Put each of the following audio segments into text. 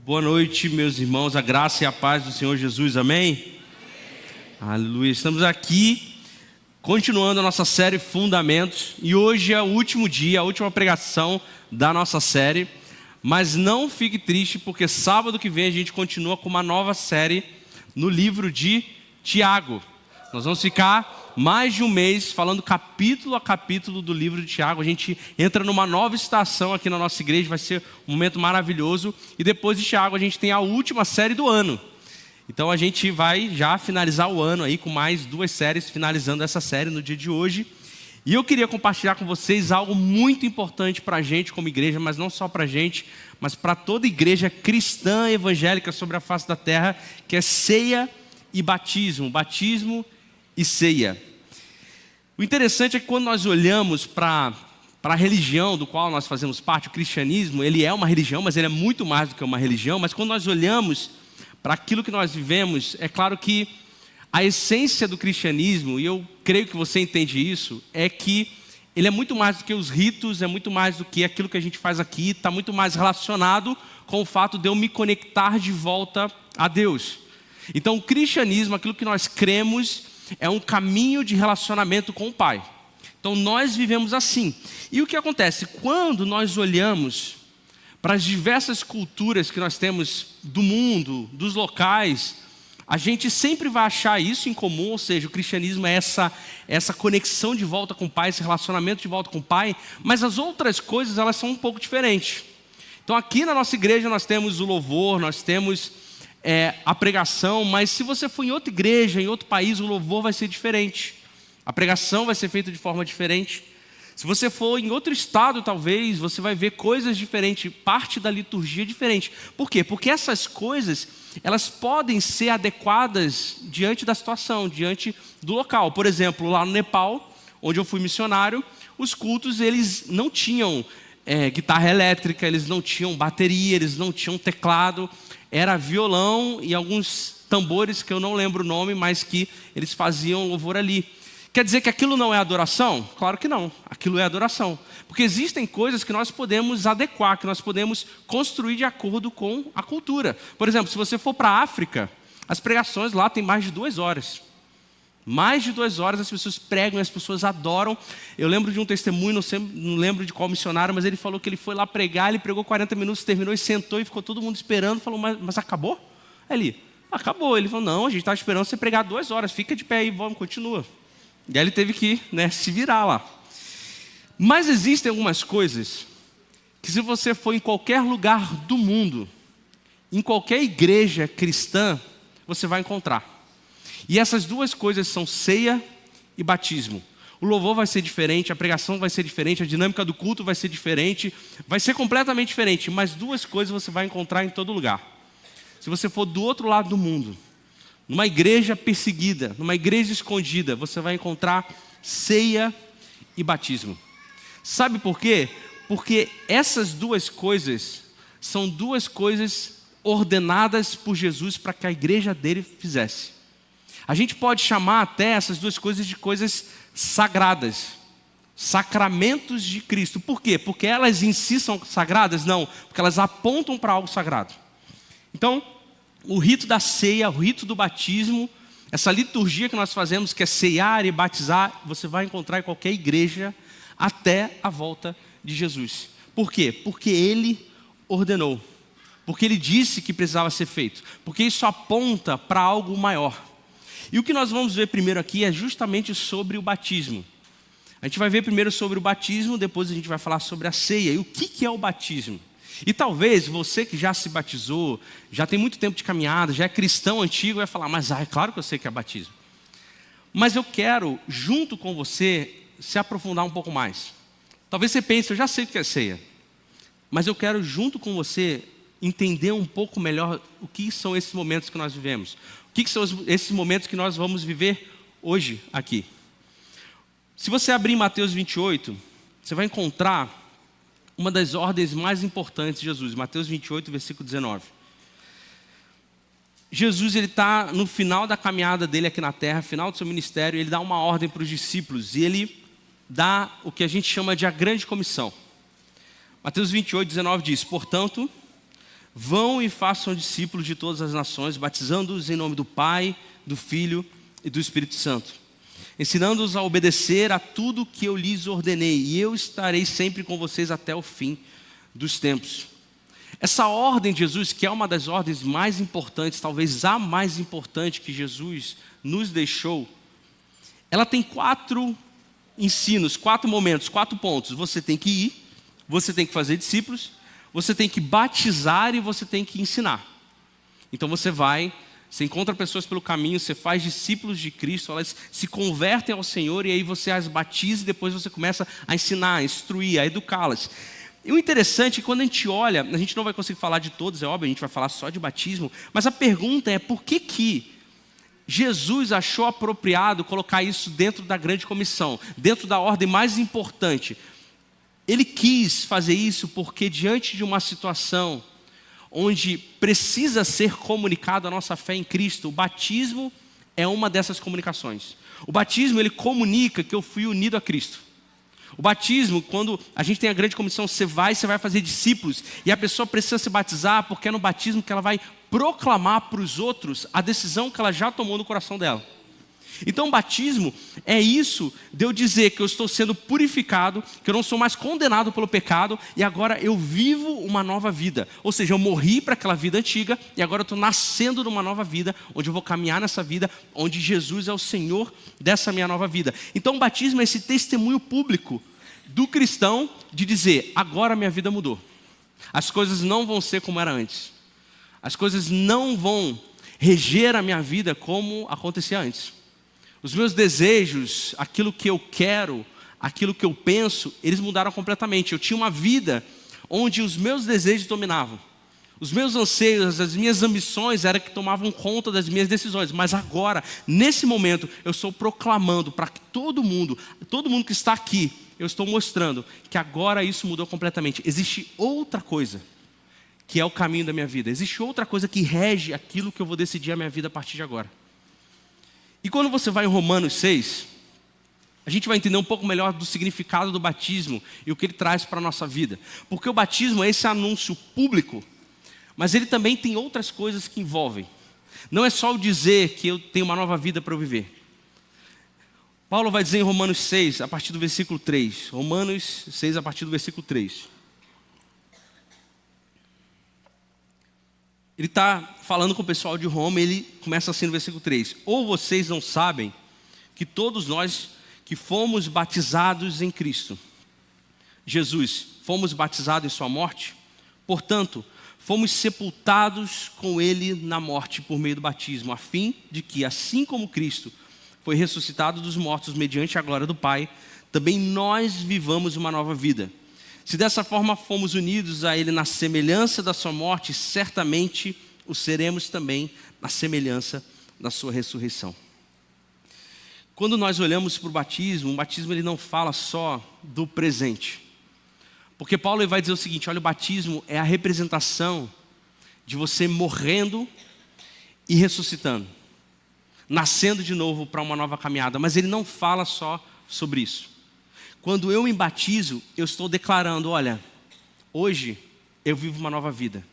Boa noite, meus irmãos, a graça e a paz do Senhor Jesus, amém? Aleluia, estamos aqui, continuando a nossa série Fundamentos, e hoje é o último dia, a última pregação da nossa série, mas não fique triste, porque sábado que vem a gente continua com uma nova série no livro de Tiago. Nós vamos ficar mais de um mês falando capítulo a capítulo do livro de Tiago. A gente entra numa nova estação aqui na nossa igreja, vai ser um momento maravilhoso. E depois de Tiago a gente tem a última série do ano. Então a gente vai já finalizar o ano aí com mais 2 séries, finalizando essa série no dia de hoje. E eu queria compartilhar com vocês algo muito importante para a gente como igreja, mas não só para a gente, mas para toda igreja cristã evangélica sobre a face da terra, que é ceia e batismo. Batismo e ceia. O interessante é que quando nós olhamos para a religião do qual nós fazemos parte, o cristianismo, ele é uma religião, mas ele é muito mais do que uma religião. Mas quando nós olhamos para aquilo que nós vivemos, é claro que a essência do cristianismo, e eu creio que você entende isso, é que ele é muito mais do que os ritos, é muito mais do que aquilo que a gente faz aqui, está muito mais relacionado com o fato de eu me conectar de volta a Deus. Então o cristianismo, aquilo que nós cremos, é um caminho de relacionamento com o Pai. Então nós vivemos assim. E o que acontece? Quando nós olhamos para as diversas culturas que nós temos do mundo, dos locais, a gente sempre vai achar isso em comum, ou seja, o cristianismo é essa conexão de volta com o Pai, esse relacionamento de volta com o Pai, mas as outras coisas elas são um pouco diferentes. Então aqui na nossa igreja nós temos o louvor, nós temos a pregação, mas se você for em outra igreja, em outro país, o louvor vai ser diferente. A pregação vai ser feita de forma diferente. Se você for em outro estado, talvez, você vai ver coisas diferentes, parte da liturgia diferente. Por quê? Porque essas coisas, elas podem ser adequadas diante da situação, diante do local. Por exemplo, lá no Nepal, onde eu fui missionário, os cultos, eles não tinham guitarra elétrica, eles não tinham bateria, eles não tinham teclado. Era violão e alguns tambores que eu não lembro o nome, mas que eles faziam louvor ali. Quer dizer que aquilo não é adoração? Claro que não, aquilo é adoração. Porque existem coisas que nós podemos adequar, que nós podemos construir de acordo com a cultura. Por exemplo, se você for para a África, as pregações lá têm mais de 2 horas. Mais de 2 horas as pessoas pregam, as pessoas adoram. Eu lembro de um testemunho, não lembro de qual missionário, mas ele falou que ele foi lá pregar, ele pregou 40 minutos, terminou e sentou e ficou todo mundo esperando. Falou, mas acabou? Ele, acabou. Ele falou, não, a gente estava esperando você pregar 2 horas, fica de pé aí, vamos, continua. E aí ele teve que se virar lá. Mas existem algumas coisas que se você for em qualquer lugar do mundo, em qualquer igreja cristã, você vai encontrar. E essas 2 coisas são ceia e batismo. O louvor vai ser diferente, a pregação vai ser diferente, a dinâmica do culto vai ser diferente, vai ser completamente diferente, mas 2 coisas você vai encontrar em todo lugar. Se você for do outro lado do mundo, numa igreja perseguida, numa igreja escondida, você vai encontrar ceia e batismo. Sabe por quê? Porque essas 2 coisas são 2 coisas ordenadas por Jesus para que a igreja dele fizesse. A gente pode chamar até essas 2 coisas de coisas sagradas, sacramentos de Cristo. Por quê? Porque elas em si são sagradas? Não, porque elas apontam para algo sagrado. Então, o rito da ceia, o rito do batismo, essa liturgia que nós fazemos, que é ceiar e batizar, você vai encontrar em qualquer igreja até a volta de Jesus. Por quê? Porque Ele ordenou, porque Ele disse que precisava ser feito, porque isso aponta para algo maior. E o que nós vamos ver primeiro aqui é justamente sobre o batismo. A gente vai ver primeiro sobre o batismo, depois a gente vai falar sobre a ceia. E o que é o batismo? E talvez você que já se batizou, já tem muito tempo de caminhada, já é cristão antigo, vai falar, mas é claro que eu sei que é batismo. Mas eu quero, junto com você, se aprofundar um pouco mais. Talvez você pense, eu já sei o que é ceia. Mas eu quero, junto com você, entender um pouco melhor o que são esses momentos que nós vivemos. O que são esses momentos que nós vamos viver hoje aqui? Se você abrir Mateus 28, você vai encontrar uma das ordens mais importantes de Jesus. Mateus 28, versículo 19. Jesus está no final da caminhada dele aqui na terra, final do seu ministério, ele dá uma ordem para os discípulos. E ele dá o que a gente chama de a grande comissão. Mateus 28, 19 diz, portanto, Vão e façam discípulos de todas as nações, batizando-os em nome do Pai, do Filho e do Espírito Santo, ensinando-os a obedecer a tudo que eu lhes ordenei, e eu estarei sempre com vocês até o fim dos tempos. Essa ordem de Jesus, que é uma das ordens mais importantes, talvez a mais importante que Jesus nos deixou, ela tem 4 ensinos, 4 momentos, 4 pontos. Você tem que ir, você tem que fazer discípulos, você tem que batizar e você tem que ensinar. Então você vai, você encontra pessoas pelo caminho, você faz discípulos de Cristo, elas se convertem ao Senhor e aí você as batiza e depois você começa a ensinar, a instruir, a educá-las. E o interessante é que quando a gente olha, a gente não vai conseguir falar de todos, é óbvio, a gente vai falar só de batismo, mas a pergunta é por que Jesus achou apropriado colocar isso dentro da grande comissão, dentro da ordem mais importante? Ele quis fazer isso porque diante de uma situação onde precisa ser comunicado a nossa fé em Cristo, o batismo é uma dessas comunicações. O batismo, ele comunica que eu fui unido a Cristo. O batismo, quando a gente tem a grande comissão, você vai fazer discípulos, e a pessoa precisa se batizar porque é no batismo que ela vai proclamar para os outros a decisão que ela já tomou no coração dela. Então o batismo é isso de eu dizer que eu estou sendo purificado, que eu não sou mais condenado pelo pecado e agora eu vivo uma nova vida. Ou seja, eu morri para aquela vida antiga e agora eu estou nascendo numa nova vida, onde eu vou caminhar nessa vida, onde Jesus é o Senhor dessa minha nova vida. Então o batismo é esse testemunho público do cristão de dizer, agora minha vida mudou. As coisas não vão ser como era antes. As coisas não vão reger a minha vida como acontecia antes. Os meus desejos, aquilo que eu quero, aquilo que eu penso, eles mudaram completamente. Eu tinha uma vida onde os meus desejos dominavam. Os meus anseios, as minhas ambições eram que tomavam conta das minhas decisões. Mas agora, nesse momento, eu estou proclamando para todo mundo que está aqui, eu estou mostrando que agora isso mudou completamente. Existe outra coisa que é o caminho da minha vida. Existe outra coisa que rege aquilo que eu vou decidir a minha vida a partir de agora. E quando você vai em Romanos 6, a gente vai entender um pouco melhor do significado do batismo e o que ele traz para a nossa vida. Porque o batismo é esse anúncio público, mas ele também tem outras coisas que envolvem. Não é só o dizer que eu tenho uma nova vida para eu viver. Paulo vai dizer em Romanos 6, a partir do versículo 3. Romanos 6, a partir do versículo 3. Ele está falando com o pessoal de Roma e ele começa assim no versículo 3. Ou vocês não sabem que todos nós que fomos batizados em Cristo Jesus, fomos batizados em sua morte? Portanto, fomos sepultados com ele na morte por meio do batismo, a fim de que, assim como Cristo foi ressuscitado dos mortos mediante a glória do Pai, também nós vivamos uma nova vida. Se dessa forma fomos unidos a ele na semelhança da sua morte, certamente o seremos também na semelhança da sua ressurreição. Quando nós olhamos para o batismo ele não fala só do presente. Porque Paulo vai dizer o seguinte, olha, o batismo é a representação de você morrendo e ressuscitando, nascendo de novo para uma nova caminhada, mas ele não fala só sobre isso. Quando eu me batizo, eu estou declarando, olha, hoje eu vivo uma nova vida.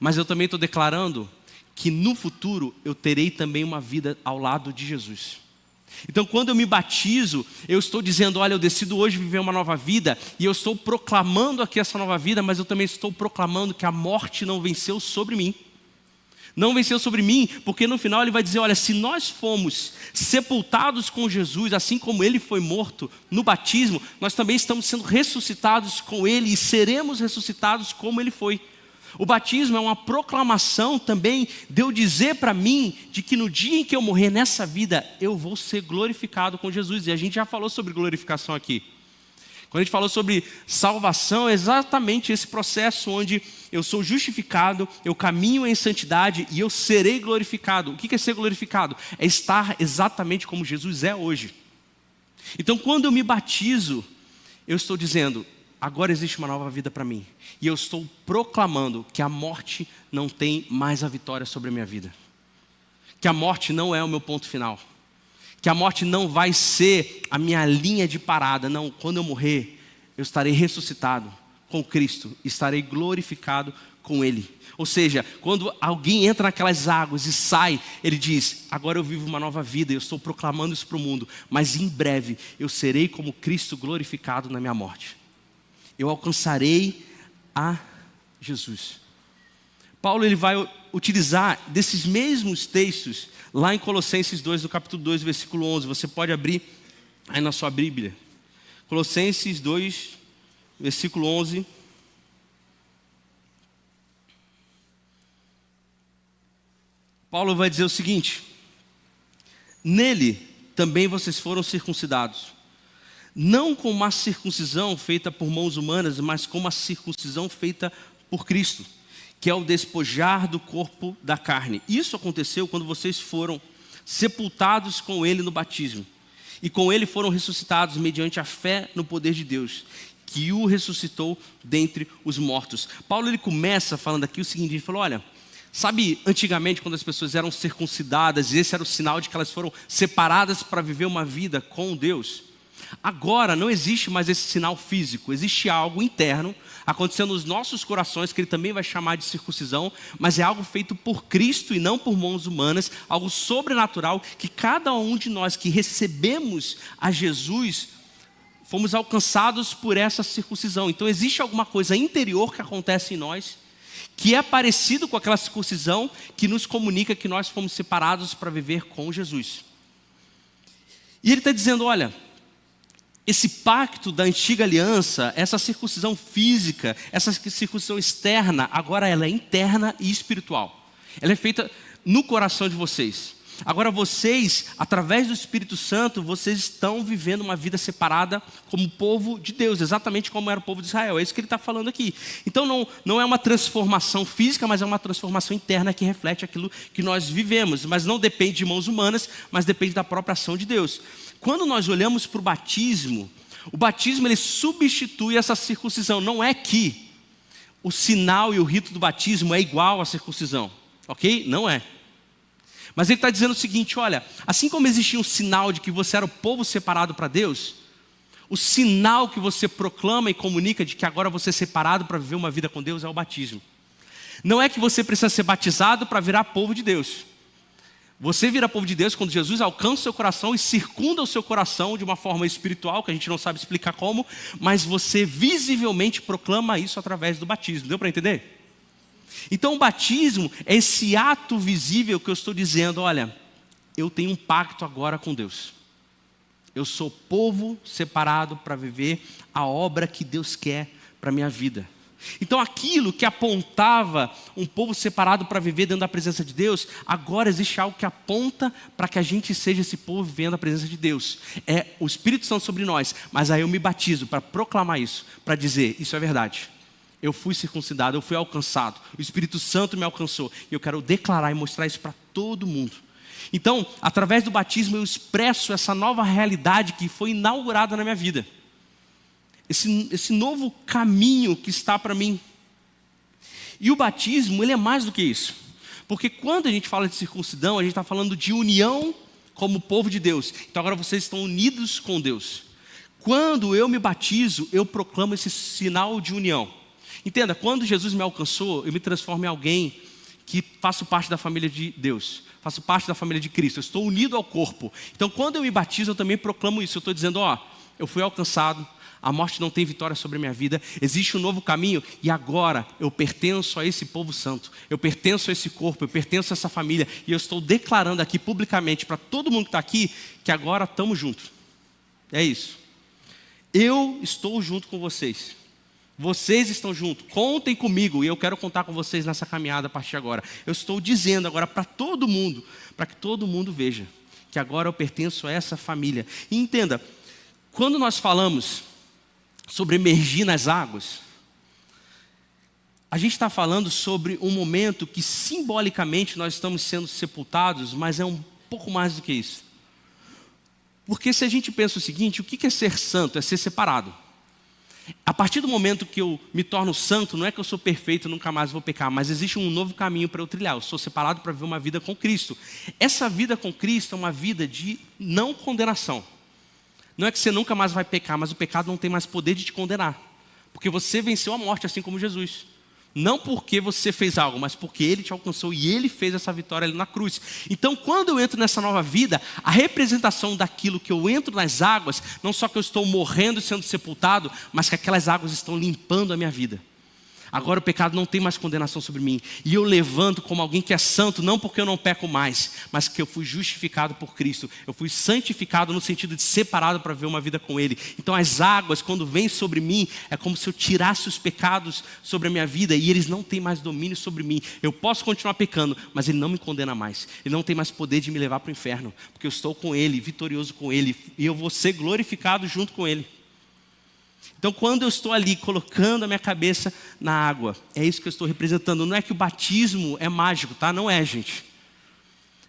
Mas eu também estou declarando que no futuro eu terei também uma vida ao lado de Jesus. Então quando eu me batizo, eu estou dizendo, olha, eu decido hoje viver uma nova vida. E eu estou proclamando aqui essa nova vida, mas eu também estou proclamando que a morte não venceu sobre mim. Não venceu sobre mim, porque no final ele vai dizer, olha, se nós fomos sepultados com Jesus, assim como ele foi morto no batismo, nós também estamos sendo ressuscitados com ele e seremos ressuscitados como ele foi. O batismo é uma proclamação também de eu dizer para mim, de que no dia em que eu morrer nessa vida, eu vou ser glorificado com Jesus. E a gente já falou sobre glorificação aqui. Quando a gente falou sobre salvação, é exatamente esse processo onde eu sou justificado, eu caminho em santidade e eu serei glorificado. O que é ser glorificado? É estar exatamente como Jesus é hoje. Então quando eu me batizo, eu estou dizendo, agora existe uma nova vida para mim. E eu estou proclamando que a morte não tem mais a vitória sobre a minha vida. Que a morte não é o meu ponto final. Que a morte não vai ser a minha linha de parada. Não, quando eu morrer, eu estarei ressuscitado com Cristo. Estarei glorificado com Ele. Ou seja, quando alguém entra naquelas águas e sai, ele diz: agora eu vivo uma nova vida, eu estou proclamando isso para o mundo, mas em breve eu serei como Cristo glorificado na minha morte. Eu alcançarei a Jesus. Paulo ele vai utilizar desses mesmos textos lá em Colossenses 2, no capítulo 2, versículo 11. Você pode abrir aí na sua Bíblia. Colossenses 2, versículo 11. Paulo vai dizer o seguinte: nele também vocês foram circuncidados, não com uma circuncisão feita por mãos humanas, mas com uma circuncisão feita por Cristo, que é o despojar do corpo da carne. Isso aconteceu quando vocês foram sepultados com Ele no batismo, e com Ele foram ressuscitados mediante a fé no poder de Deus, que o ressuscitou dentre os mortos. Paulo ele começa falando aqui o seguinte: ele falou, olha, sabe antigamente quando as pessoas eram circuncidadas, esse era o sinal de que elas foram separadas para viver uma vida com Deus? Agora não existe mais esse sinal físico, existe algo interno acontecendo nos nossos corações, que ele também vai chamar de circuncisão, mas é algo feito por Cristo e não por mãos humanas, algo sobrenatural, que cada um de nós que recebemos a Jesus, fomos alcançados por essa circuncisão. Então existe alguma coisa interior que acontece em nós, que é parecido com aquela circuncisão, que nos comunica que nós fomos separados para viver com Jesus. E ele está dizendo, olha, esse pacto da antiga aliança, essa circuncisão física, essa circuncisão externa, agora ela é interna e espiritual. Ela é feita no coração de vocês. Agora vocês, através do Espírito Santo, vocês estão vivendo uma vida separada como povo de Deus, exatamente como era o povo de Israel. É isso que ele está falando aqui. Então não é uma transformação física, mas é uma transformação interna que reflete aquilo que nós vivemos. Mas não depende de mãos humanas, mas depende da própria ação de Deus. Quando nós olhamos para o batismo ele substitui essa circuncisão. Não é que o sinal e o rito do batismo é igual à circuncisão, ok? Não é. Mas ele está dizendo o seguinte, olha, assim como existia um sinal de que você era o povo separado para Deus, o sinal que você proclama e comunica de que agora você é separado para viver uma vida com Deus é o batismo. Não é que você precisa ser batizado para virar povo de Deus. Você vira povo de Deus quando Jesus alcança o seu coração e circunda o seu coração de uma forma espiritual, que a gente não sabe explicar como, mas você visivelmente proclama isso através do batismo. Deu para entender? Então o batismo é esse ato visível que eu estou dizendo, olha, eu tenho um pacto agora com Deus. Eu sou povo separado para viver a obra que Deus quer para a minha vida. Então aquilo que apontava um povo separado para viver dentro da presença de Deus, agora existe algo que aponta para que a gente seja esse povo vivendo a presença de Deus. É o Espírito Santo sobre nós, mas aí eu me batizo para proclamar isso, para dizer, isso é verdade. Eu fui circuncidado, eu fui alcançado, o Espírito Santo me alcançou, e eu quero declarar e mostrar isso para todo mundo. Então, através do batismo eu expresso essa nova realidade que foi inaugurada na minha vida. Esse novo caminho que está para mim. E o batismo, ele é mais do que isso. Porque quando a gente fala de circuncisão, a gente está falando de união como povo de Deus. Então agora vocês estão unidos com Deus. Quando eu me batizo, eu proclamo esse sinal de união. Entenda, quando Jesus me alcançou, eu me transformo em alguém que faço parte da família de Deus. Faço parte da família de Cristo. Eu estou unido ao corpo. Então quando eu me batizo, eu também proclamo isso. Eu estou dizendo, eu fui alcançado. A morte não tem vitória sobre a minha vida. Existe um novo caminho e agora eu pertenço a esse povo santo. Eu pertenço a esse corpo, eu pertenço a essa família. E eu estou declarando aqui publicamente para todo mundo que está aqui que agora estamos juntos. É isso. Eu estou junto com vocês. Vocês estão juntos. Contem comigo e eu quero contar com vocês nessa caminhada a partir de agora. Eu estou dizendo agora para todo mundo, para que todo mundo veja que agora eu pertenço a essa família. E entenda, quando nós falamos sobre emergir nas águas, a gente está falando sobre um momento que simbolicamente nós estamos sendo sepultados, mas é um pouco mais do que isso. Porque se a gente pensa o seguinte, o que é ser santo? É ser separado. A partir do momento que eu me torno santo, não é que eu sou perfeito e nunca mais vou pecar, mas existe um novo caminho para eu trilhar. Eu sou separado para viver uma vida com Cristo. Essa vida com Cristo é uma vida de não condenação. Não é que você nunca mais vai pecar, mas o pecado não tem mais poder de te condenar. Porque você venceu a morte assim como Jesus. Não porque você fez algo, mas porque Ele te alcançou e Ele fez essa vitória ali na cruz. Então, quando eu entro nessa nova vida, a representação daquilo que eu entro nas águas, não só que eu estou morrendo e sendo sepultado, mas que aquelas águas estão limpando a minha vida. Agora o pecado não tem mais condenação sobre mim. E eu levanto como alguém que é santo, não porque eu não peco mais, mas que eu fui justificado por Cristo. Eu fui santificado no sentido de separado para ver uma vida com Ele. Então as águas, quando vêm sobre mim, é como se eu tirasse os pecados sobre a minha vida e eles não têm mais domínio sobre mim. Eu posso continuar pecando, mas Ele não me condena mais. Ele não tem mais poder de me levar para o inferno, porque eu estou com Ele, vitorioso com Ele, e eu vou ser glorificado junto com Ele. Então, quando eu estou ali colocando a minha cabeça na água, é isso que eu estou representando. Não é que o batismo é mágico, tá? Não é, gente.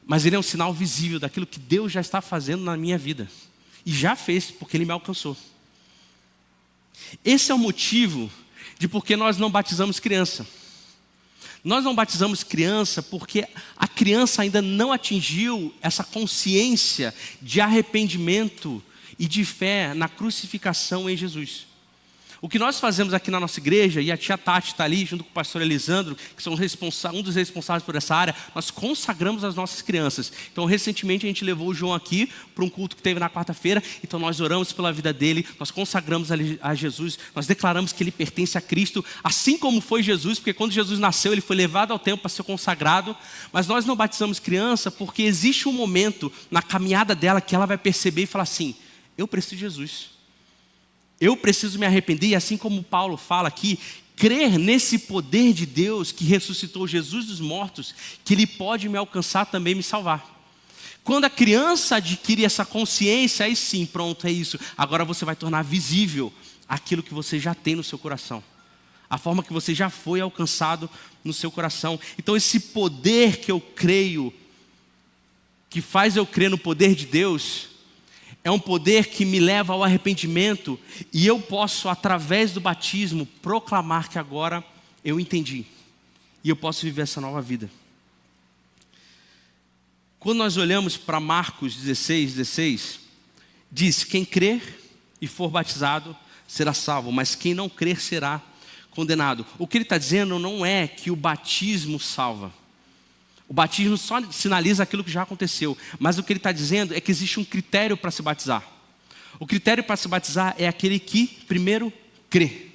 Mas ele é um sinal visível daquilo que Deus já está fazendo na minha vida. E já fez, porque Ele me alcançou. Esse é o motivo de por que nós não batizamos criança. Nós não batizamos criança porque a criança ainda não atingiu essa consciência de arrependimento e de fé na crucificação em Jesus. O que nós fazemos aqui na nossa igreja, e a tia Tati está ali junto com o pastor Elisandro, que são um dos responsáveis por essa área, nós consagramos as nossas crianças. Então recentemente a gente levou o João aqui para um culto que teve na quarta-feira, então nós oramos pela vida dele, nós consagramos a Jesus, nós declaramos que ele pertence a Cristo, assim como foi Jesus, porque quando Jesus nasceu ele foi levado ao templo para ser consagrado, mas nós não batizamos criança porque existe um momento na caminhada dela que ela vai perceber e falar assim, eu preciso de Jesus. Eu preciso me arrepender, e assim como Paulo fala aqui, crer nesse poder de Deus que ressuscitou Jesus dos mortos, que Ele pode me alcançar também e me salvar. Quando a criança adquire essa consciência, aí sim, pronto, é isso. Agora você vai tornar visível aquilo que você já tem no seu coração. A forma que você já foi alcançado no seu coração. Então esse poder que eu creio, que faz eu crer no poder de Deus, é um poder que me leva ao arrependimento e eu posso, através do batismo, proclamar que agora eu entendi e eu posso viver essa nova vida. Quando nós olhamos para Marcos 16, diz, quem crer e for batizado será salvo, mas quem não crer será condenado. O que ele está dizendo não é que o batismo salva. O batismo só sinaliza aquilo que já aconteceu. Mas o que ele está dizendo é que existe um critério para se batizar. O critério para se batizar é aquele que primeiro crê.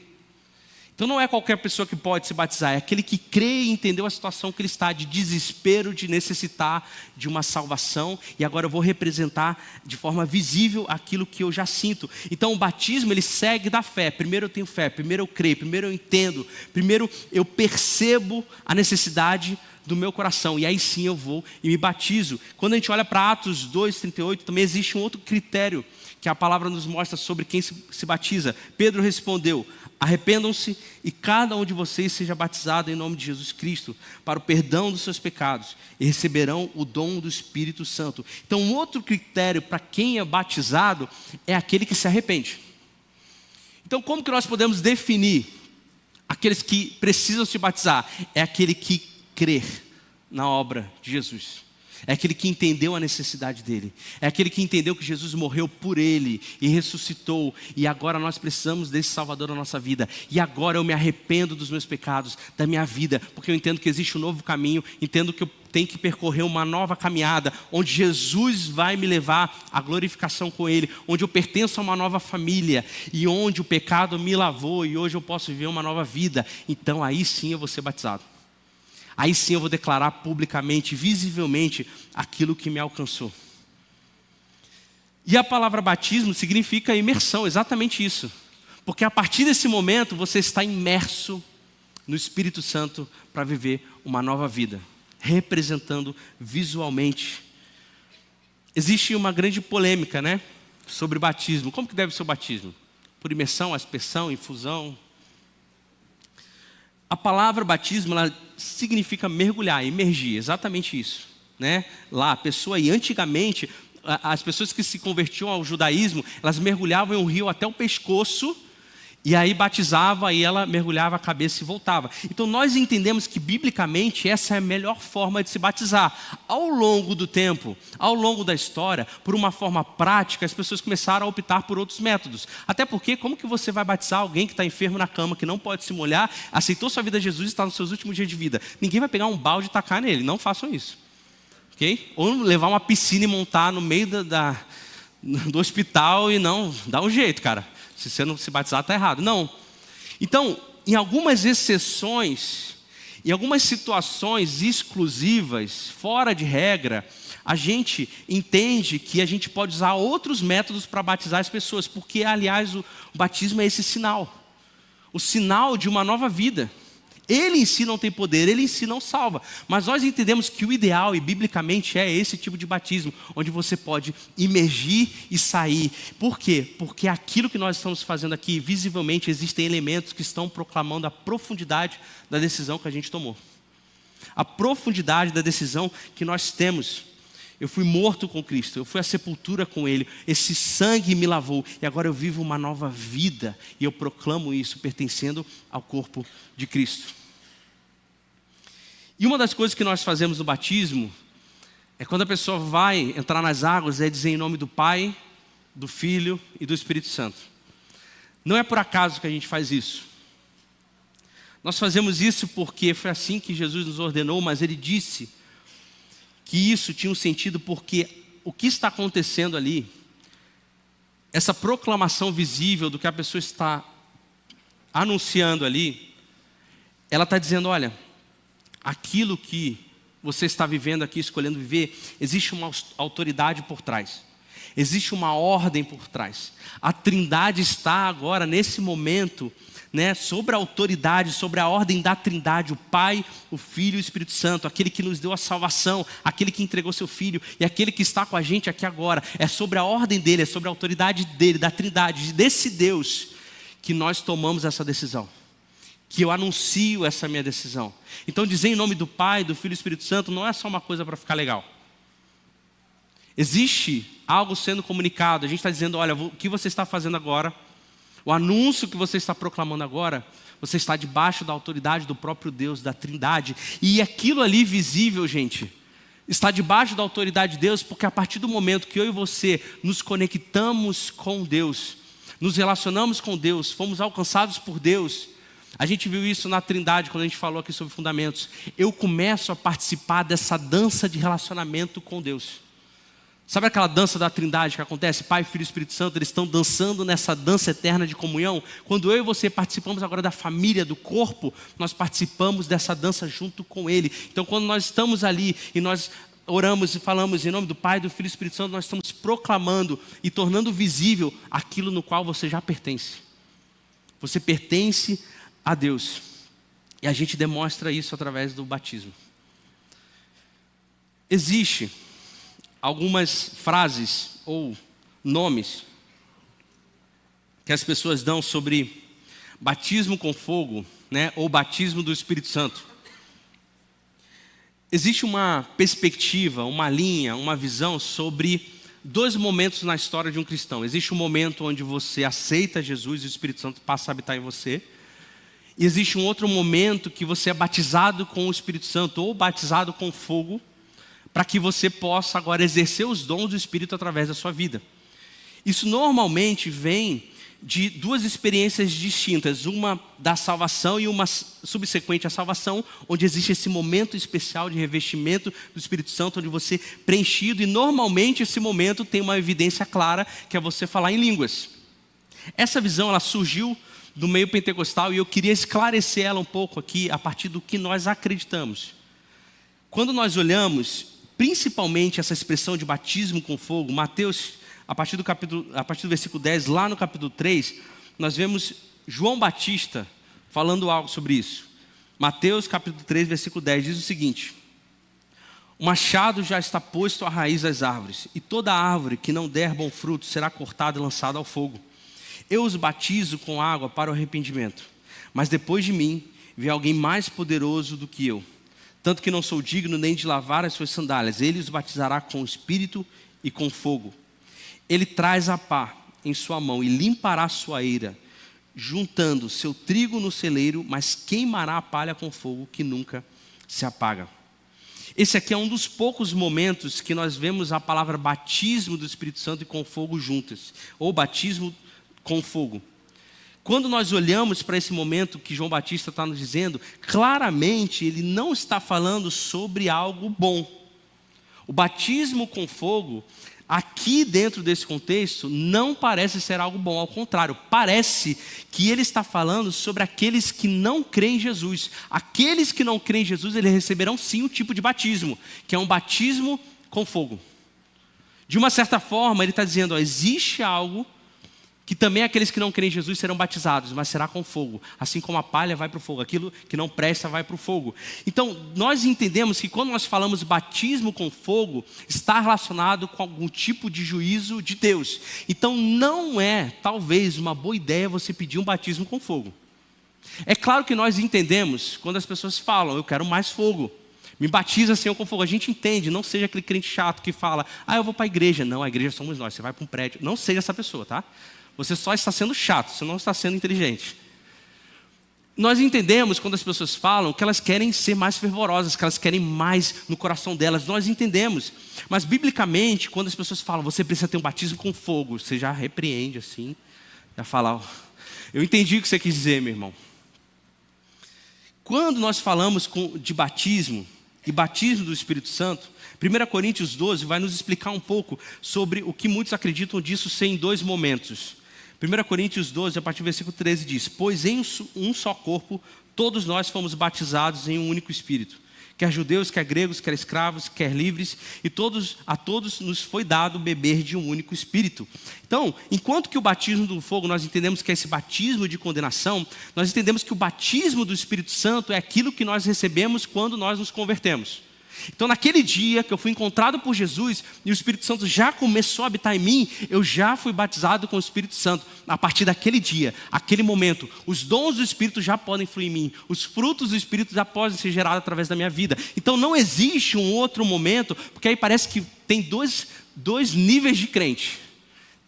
Então não é qualquer pessoa que pode se batizar. É aquele que crê e entendeu a situação que ele está, de desespero, de necessitar de uma salvação. E agora eu vou representar de forma visível aquilo que eu já sinto. Então o batismo ele segue da fé. Primeiro eu tenho fé, primeiro eu creio, primeiro eu entendo. Primeiro eu percebo a necessidade do meu coração, e aí sim eu vou e me batizo. Quando a gente olha para Atos 2:38, também existe um outro critério que a palavra nos mostra sobre quem se batiza. Pedro respondeu, arrependam-se e cada um de vocês seja batizado em nome de Jesus Cristo para o perdão dos seus pecados e receberão o dom do Espírito Santo. Então um outro critério para quem é batizado é aquele que se arrepende. Então como que nós podemos definir aqueles que precisam se batizar? É aquele que crer na obra de Jesus. É aquele que entendeu a necessidade dele. É aquele que entendeu que Jesus morreu por ele e ressuscitou. E agora nós precisamos desse Salvador na nossa vida. E agora eu me arrependo dos meus pecados, da minha vida. Porque eu entendo que existe um novo caminho. Entendo que eu tenho que percorrer uma nova caminhada. Onde Jesus vai me levar à glorificação com Ele. Onde eu pertenço a uma nova família. E onde o pecado me lavou. E hoje eu posso viver uma nova vida. Então aí sim eu vou ser batizado. Aí sim eu vou declarar publicamente, visivelmente, aquilo que me alcançou. E a palavra batismo significa imersão, exatamente isso. Porque a partir desse momento você está imerso no Espírito Santo para viver uma nova vida. Representando visualmente. Existe uma grande polêmica, né? Sobre batismo. Como que deve ser o batismo? Por imersão, aspersão, infusão? A palavra batismo, ela significa mergulhar, emergir, exatamente isso, né? Lá, a pessoa, e antigamente, as pessoas que se convertiam ao judaísmo, elas mergulhavam em um rio até o pescoço, E aí batizava e ela mergulhava a cabeça e voltava. Então nós entendemos que biblicamente essa é a melhor forma de se batizar. Ao longo do tempo, ao longo da história, por uma forma prática, as pessoas começaram a optar por outros métodos. Até porque como que você vai batizar alguém que está enfermo na cama, que não pode se molhar, aceitou sua vida a Jesus e está nos seus últimos dias de vida? Ninguém vai pegar um balde e tacar nele, não façam isso. Okay? Ou levar uma piscina e montar no meio do hospital e não, dá um jeito, cara. Se você não se batizar, está errado. Não. Então, em algumas exceções, em algumas situações exclusivas, fora de regra, a gente entende que a gente pode usar outros métodos para batizar as pessoas, porque, aliás, o batismo é esse sinal. O sinal de uma nova vida. Ele em si não tem poder, ele em si não salva. Mas nós entendemos que o ideal, e biblicamente, é esse tipo de batismo, onde você pode imergir e sair. Por quê? Porque aquilo que nós estamos fazendo aqui, visivelmente, existem elementos que estão proclamando a profundidade da decisão que a gente tomou. A profundidade da decisão que nós temos. Eu fui morto com Cristo, eu fui à sepultura com Ele, esse sangue me lavou, e agora eu vivo uma nova vida, e eu proclamo isso pertencendo ao corpo de Cristo. E uma das coisas que nós fazemos no batismo, é quando a pessoa vai entrar nas águas, é dizer em nome do Pai, do Filho e do Espírito Santo. Não é por acaso que a gente faz isso. Nós fazemos isso porque foi assim que Jesus nos ordenou, mas Ele disse que isso tinha um sentido porque o que está acontecendo ali, essa proclamação visível do que a pessoa está anunciando ali, ela está dizendo, olha, aquilo que você está vivendo aqui, escolhendo viver, existe uma autoridade por trás. Existe uma ordem por trás. A Trindade está agora, nesse momento, sobre a autoridade, sobre a ordem da Trindade, o Pai, o Filho e o Espírito Santo, aquele que nos deu a salvação, aquele que entregou seu Filho e aquele que está com a gente aqui agora. É sobre a ordem dele, é sobre a autoridade dele, da Trindade, desse Deus, que nós tomamos essa decisão, que eu anuncio essa minha decisão. Então dizer em nome do Pai, do Filho e do Espírito Santo não é só uma coisa para ficar legal. Existe algo sendo comunicado, a gente está dizendo, olha, o que você está fazendo agora, o anúncio que você está proclamando agora, você está debaixo da autoridade do próprio Deus, da Trindade. E aquilo ali visível, gente, está debaixo da autoridade de Deus, porque a partir do momento que eu e você nos conectamos com Deus, nos relacionamos com Deus, fomos alcançados por Deus, a gente viu isso na Trindade, quando a gente falou aqui sobre fundamentos. Eu começo a participar dessa dança de relacionamento com Deus. Sabe aquela dança da Trindade que acontece? Pai, Filho e Espírito Santo, eles estão dançando nessa dança eterna de comunhão. Quando eu e você participamos agora da família, do corpo, nós participamos dessa dança junto com Ele. Então quando nós estamos ali e nós oramos e falamos em nome do Pai, do Filho e do Espírito Santo, nós estamos proclamando e tornando visível aquilo no qual você já pertence. Você pertence a Deus. E a gente demonstra isso através do batismo. Existe algumas frases ou nomes que as pessoas dão sobre batismo com fogo, ou batismo do Espírito Santo. Existe uma perspectiva, uma linha, uma visão sobre dois momentos na história de um cristão. Existe um momento onde você aceita Jesus e o Espírito Santo passa a habitar em você. E existe um outro momento que você é batizado com o Espírito Santo ou batizado com fogo, para que você possa agora exercer os dons do Espírito através da sua vida. Isso normalmente vem de duas experiências distintas, uma da salvação e uma subsequente à salvação, onde existe esse momento especial de revestimento do Espírito Santo, onde você é preenchido, e normalmente esse momento tem uma evidência clara, que é você falar em línguas. Essa visão, ela surgiu do meio pentecostal, e eu queria esclarecer ela um pouco aqui, a partir do que nós acreditamos. Quando nós olhamos principalmente essa expressão de batismo com fogo, Mateus, a partir do versículo 10, lá no capítulo 3, nós vemos João Batista falando algo sobre isso. Mateus capítulo 3, versículo 10 diz o seguinte: o machado já está posto à raiz das árvores, e toda árvore que não der bom fruto será cortada e lançada ao fogo. Eu os batizo com água para o arrependimento, mas depois de mim vem alguém mais poderoso do que eu, tanto que não sou digno nem de lavar as suas sandálias. Ele os batizará com o Espírito e com fogo. Ele traz a pá em sua mão e limpará a sua eira juntando seu trigo no celeiro, mas queimará a palha com fogo que nunca se apaga. Esse aqui é um dos poucos momentos que nós vemos a palavra batismo do Espírito Santo e com fogo juntas, ou batismo com fogo. Quando nós olhamos para esse momento que João Batista está nos dizendo, claramente ele não está falando sobre algo bom. O batismo com fogo, aqui dentro desse contexto, não parece ser algo bom, ao contrário, parece que ele está falando sobre aqueles que não creem em Jesus. Aqueles que não creem em Jesus, eles receberão sim um tipo de batismo, que é um batismo com fogo. De uma certa forma, ele está dizendo, ó, existe algo que também aqueles que não creem em Jesus serão batizados, mas será com fogo. Assim como a palha vai para o fogo, aquilo que não presta vai para o fogo. Então, nós entendemos que quando nós falamos batismo com fogo, está relacionado com algum tipo de juízo de Deus. Então, não é, talvez, uma boa ideia você pedir um batismo com fogo. É claro que nós entendemos quando as pessoas falam, eu quero mais fogo. Me batiza, Senhor, com fogo. A gente entende, não seja aquele crente chato que fala, eu vou para a igreja. Não, a igreja somos nós, você vai para um prédio. Não seja essa pessoa, tá? Você só está sendo chato, você não está sendo inteligente. Nós entendemos quando as pessoas falam que elas querem ser mais fervorosas, que elas querem mais no coração delas. Nós entendemos. Mas biblicamente, quando as pessoas falam, você precisa ter um batismo com fogo, você já repreende assim, já fala, eu entendi o que você quis dizer, meu irmão. Quando nós falamos de batismo e batismo do Espírito Santo, 1 Coríntios 12 vai nos explicar um pouco sobre o que muitos acreditam disso ser em dois momentos. 1 Coríntios 12, a partir do versículo 13 diz, pois em um só corpo, todos nós fomos batizados em um único Espírito. Quer judeus, quer gregos, quer escravos, quer livres, e a todos nos foi dado beber de um único Espírito. Então, enquanto que o batismo do fogo, nós entendemos que é esse batismo de condenação, nós entendemos que o batismo do Espírito Santo é aquilo que nós recebemos quando nós nos convertemos. Então naquele dia que eu fui encontrado por Jesus e o Espírito Santo já começou a habitar em mim, eu já fui batizado com o Espírito Santo. A partir daquele dia, aquele momento, os dons do Espírito já podem fluir em mim, os frutos do Espírito já podem ser gerados através da minha vida. Então não existe um outro momento, porque aí parece que tem dois níveis de crente.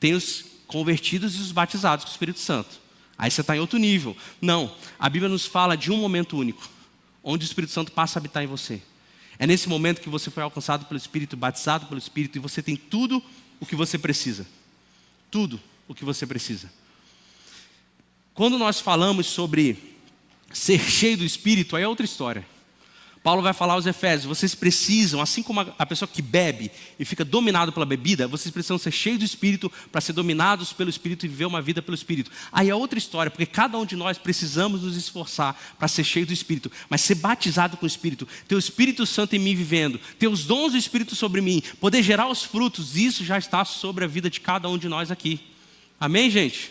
Tem os convertidos e os batizados com o Espírito Santo. Aí você está em outro nível. Não, a Bíblia nos fala de um momento único, onde o Espírito Santo passa a habitar em você. É nesse momento que você foi alcançado pelo Espírito, batizado pelo Espírito, e você tem tudo o que você precisa. Tudo o que você precisa. Quando nós falamos sobre ser cheio do Espírito, aí é outra história. Paulo vai falar aos Efésios, vocês precisam, assim como a pessoa que bebe e fica dominado pela bebida, vocês precisam ser cheios do Espírito para ser dominados pelo Espírito e viver uma vida pelo Espírito. Aí é outra história, porque cada um de nós precisamos nos esforçar para ser cheio do Espírito, mas ser batizado com o Espírito, ter o Espírito Santo em mim vivendo, ter os dons do Espírito sobre mim, poder gerar os frutos, isso já está sobre a vida de cada um de nós aqui. Amém, gente?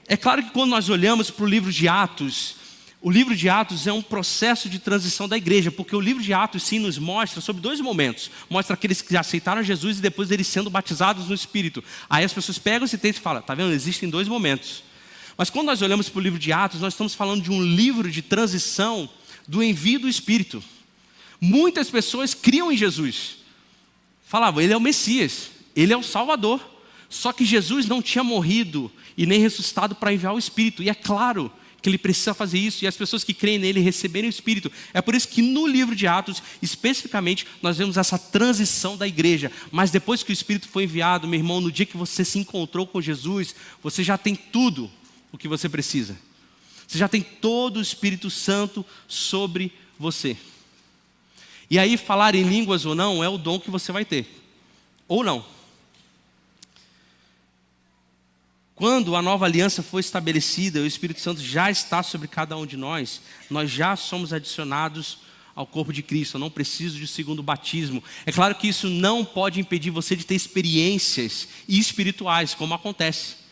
É claro que quando nós olhamos para o livro de Atos, o livro de Atos é um processo de transição da igreja, porque o livro de Atos sim nos mostra sobre dois momentos. Mostra aqueles que aceitaram Jesus e depois eles sendo batizados no Espírito. Aí as pessoas pegam esse texto e falam, tá vendo? Existem dois momentos. Mas quando nós olhamos para o livro de Atos, nós estamos falando de um livro de transição do envio do Espírito. Muitas pessoas criam em Jesus. Falavam, ele é o Messias, ele é o Salvador. Só que Jesus não tinha morrido e nem ressuscitado para enviar o Espírito. E é claro que ele precisa fazer isso, e as pessoas que creem nele receberem o Espírito. É por isso que no livro de Atos, especificamente, nós vemos essa transição da igreja. Mas depois que o Espírito foi enviado, meu irmão, no dia que você se encontrou com Jesus, você já tem tudo o que você precisa. Você já tem todo o Espírito Santo sobre você. E aí falar em línguas ou não é o dom que você vai ter. Ou não. Quando a nova aliança foi estabelecida, o Espírito Santo já está sobre cada um de nós, nós já somos adicionados ao corpo de Cristo. Eu não preciso de um segundo batismo. É claro que isso não pode impedir você de ter experiências espirituais, como acontece.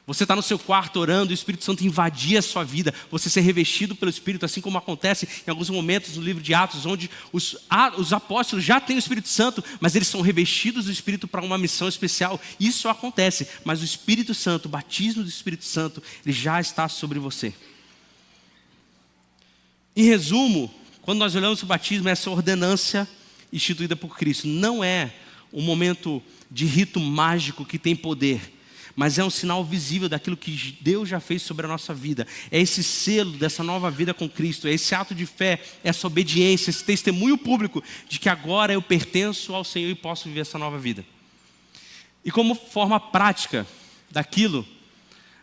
Você está no seu quarto orando, o Espírito Santo invadir a sua vida, você ser revestido pelo Espírito, assim como acontece em alguns momentos no livro de Atos, onde os apóstolos já têm o Espírito Santo, mas eles são revestidos do Espírito para uma missão especial. Isso acontece, mas o Espírito Santo, o batismo do Espírito Santo, ele já está sobre você. Em resumo, quando nós olhamos o batismo, é essa ordenança instituída por Cristo. Não é um momento de rito mágico que tem poder, mas é um sinal visível daquilo que Deus já fez sobre a nossa vida. É esse selo dessa nova vida com Cristo, é esse ato de fé, essa obediência, esse testemunho público de que agora eu pertenço ao Senhor e posso viver essa nova vida. E como forma prática daquilo,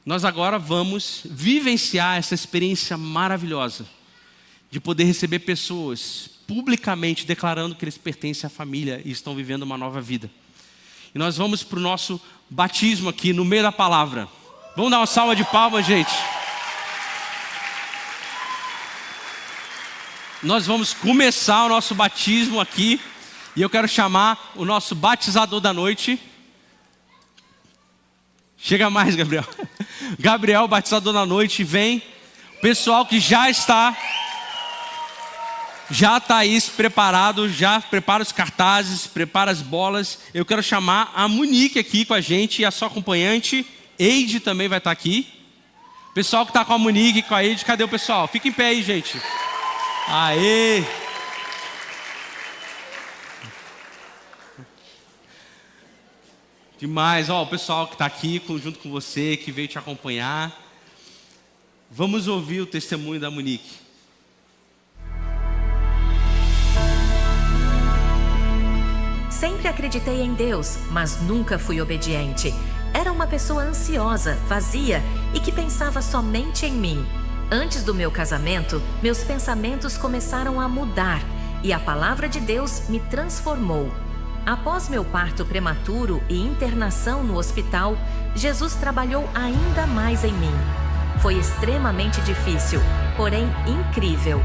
nós agora vamos vivenciar essa experiência maravilhosa de poder receber pessoas publicamente declarando que eles pertencem à família e estão vivendo uma nova vida. E nós vamos para o nosso batismo aqui no meio da palavra. Vamos dar uma salva de palmas, gente. Nós vamos começar o nosso batismo aqui e eu quero chamar o nosso batizador da noite. Chega mais, Gabriel. Gabriel, batizador da noite, vem. O pessoal que já está aí preparado, já prepara os cartazes, prepara as bolas. Eu quero chamar a Monique aqui com a gente e a sua acompanhante, Eide, também vai estar aqui. Pessoal que está com a Monique, com a Eide, cadê o pessoal? Fica em pé aí, gente. Aê! Demais, ó, o pessoal que está aqui junto com você, que veio te acompanhar. Vamos ouvir o testemunho da Monique. Sempre acreditei em Deus, mas nunca fui obediente. Era uma pessoa ansiosa, vazia e que pensava somente em mim. Antes do meu casamento, meus pensamentos começaram a mudar e a palavra de Deus me transformou. Após meu parto prematuro e internação no hospital, Jesus trabalhou ainda mais em mim. Foi extremamente difícil, porém incrível.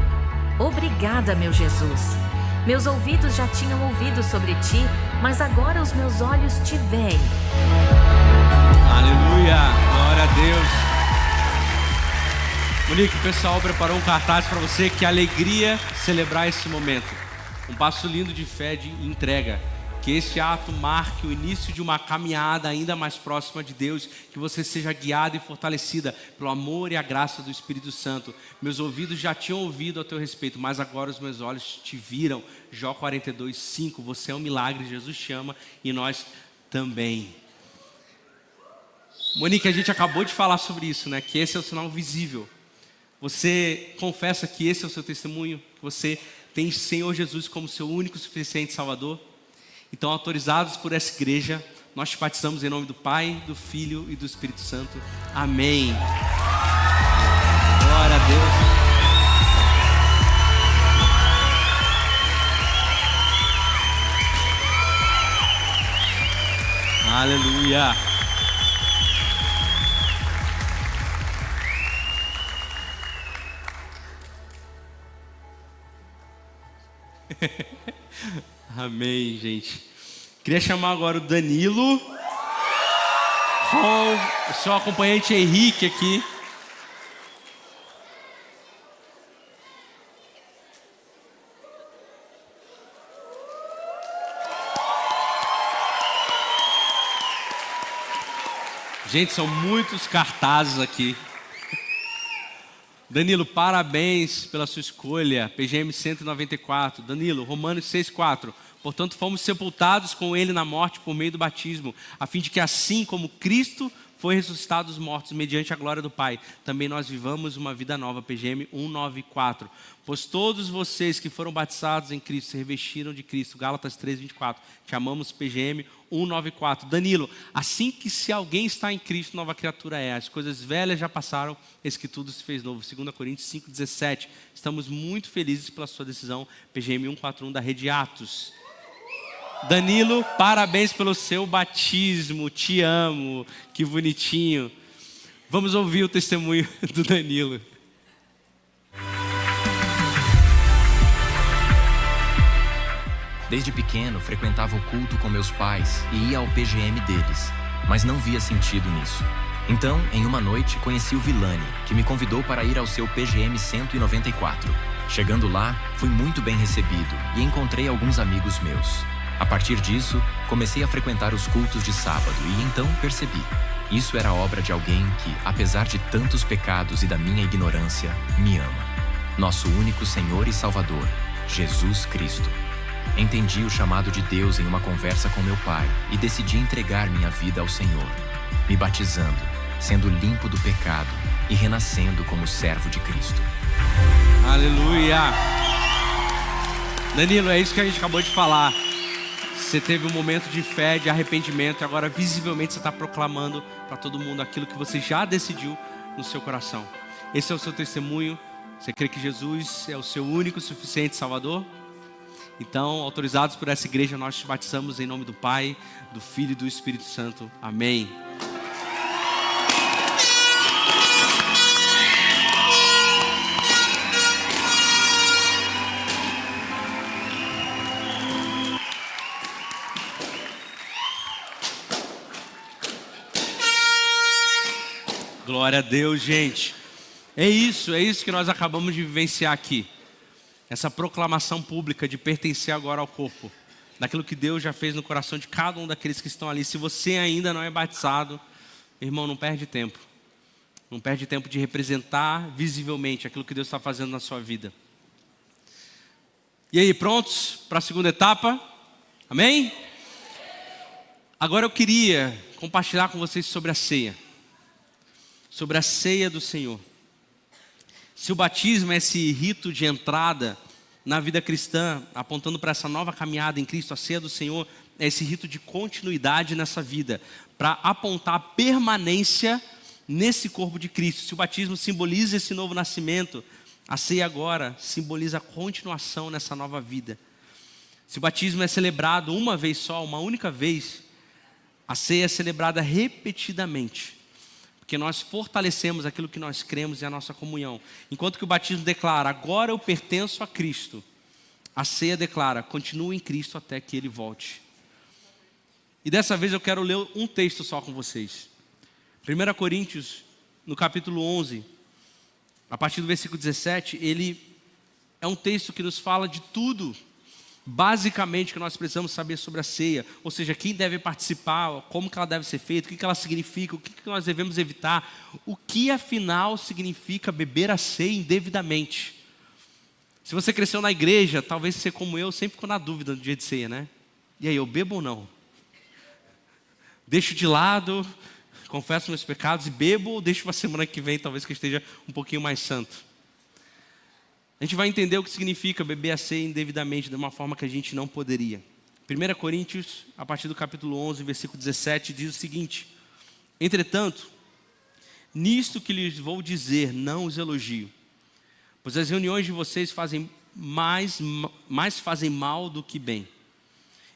Obrigada, meu Jesus. Meus ouvidos já tinham ouvido sobre ti, mas agora os meus olhos te veem. Aleluia, glória a Deus. Monique, o pessoal preparou um cartaz para você. Que alegria celebrar esse momento. Um passo lindo de fé, de entrega. Que esse ato marque o início de uma caminhada ainda mais próxima de Deus. Que você seja guiada e fortalecida pelo amor e a graça do Espírito Santo. Meus ouvidos já tinham ouvido a teu respeito, mas agora os meus olhos te viram. Jó 42:5. Você é um milagre, Jesus te ama e nós também. Monique, a gente acabou de falar sobre isso, né? Que esse é o sinal visível. Você confessa que esse é o seu testemunho? Que você tem Senhor Jesus como seu único e suficiente Salvador? Então, autorizados por essa igreja, nós te batizamos em nome do Pai, do Filho e do Espírito Santo. Amém. Glória a Deus. Aleluia. Amém, gente. Queria chamar agora o Danilo com o seu acompanhante Henrique aqui. Gente, são muitos cartazes aqui. Danilo, parabéns pela sua escolha. PGM 194. Danilo, Romanos 6:4. Portanto, fomos sepultados com ele na morte por meio do batismo, a fim de que assim como Cristo foi ressuscitado dos mortos mediante a glória do Pai, também nós vivamos uma vida nova. PGM 194. Pois todos vocês que foram batizados em Cristo se revestiram de Cristo. Gálatas 3:24. Chamamos PGM 194. Danilo, assim que se alguém está em Cristo, nova criatura é. As coisas velhas já passaram, eis que tudo se fez novo. 2 Coríntios 5:17. Estamos muito felizes pela sua decisão. PGM 141 da Rede Atos. Danilo, parabéns pelo seu batismo. Te amo. Que bonitinho. Vamos ouvir o testemunho do Danilo. Desde pequeno, frequentava o culto com meus pais e ia ao PGM deles, mas não via sentido nisso. Então, em uma noite, conheci o Vilani, que me convidou para ir ao seu PGM 194. Chegando lá, fui muito bem recebido e encontrei alguns amigos meus. A partir disso, comecei a frequentar os cultos de sábado e então percebi. Isso era obra de alguém que, apesar de tantos pecados e da minha ignorância, me ama. Nosso único Senhor e Salvador, Jesus Cristo. Entendi o chamado de Deus em uma conversa com meu pai e decidi entregar minha vida ao Senhor. me batizando, sendo limpo do pecado e renascendo como servo de Cristo. Aleluia! Danilo, é isso que a gente acabou de falar. Você teve um momento de fé, de arrependimento, e agora visivelmente você está proclamando para todo mundo aquilo que você já decidiu no seu coração. Esse é o seu testemunho. Você crê que Jesus é o seu único, suficiente Salvador? Então, autorizados por essa igreja, nós te batizamos em nome do Pai, do Filho e do Espírito Santo. Amém. Glória a Deus, gente. É isso que nós acabamos de vivenciar aqui. Essa proclamação pública de pertencer agora ao corpo, daquilo que Deus já fez no coração de cada um daqueles que estão ali. Se você ainda não é batizado, irmão, não perde tempo. Não perde tempo de representar visivelmente aquilo que Deus está fazendo na sua vida. E aí, prontos para a segunda etapa? Amém? Agora eu queria compartilhar com vocês sobre a ceia. Sobre a ceia do Senhor. Se o batismo é esse rito de entrada na vida cristã, apontando para essa nova caminhada em Cristo, a ceia do Senhor é esse rito de continuidade nessa vida, para apontar a permanência nesse corpo de Cristo. Se o batismo simboliza esse novo nascimento, a ceia agora simboliza a continuação nessa nova vida. Se o batismo é celebrado uma vez só, uma única vez, a ceia é celebrada repetidamente. Porque nós fortalecemos aquilo que nós cremos e a nossa comunhão. Enquanto que o batismo declara, agora eu pertenço a Cristo. A ceia declara, continue em Cristo até que Ele volte. E dessa vez eu quero ler um texto só com vocês. 1 Coríntios, no capítulo 11, a partir do versículo 17, ele é um texto que nos fala de tudo, basicamente, que nós precisamos saber sobre a ceia. Ou seja, quem deve participar, como que ela deve ser feita, o que ela significa, o que nós devemos evitar. O que afinal significa beber a ceia indevidamente. Se você cresceu na igreja, talvez você como eu, sempre ficou na dúvida no dia de ceia, né? E aí, eu bebo ou não? Deixo de lado, confesso meus pecados e bebo, ou deixo para a semana que vem, talvez que eu esteja um pouquinho mais santo? A gente vai entender o que significa beber a ceia indevidamente, de uma forma que a gente não poderia. 1 Coríntios, a partir do capítulo 11, versículo 17, diz o seguinte: entretanto, nisto que lhes vou dizer, não os elogio, pois as reuniões de vocês fazem mais fazem mal do que bem.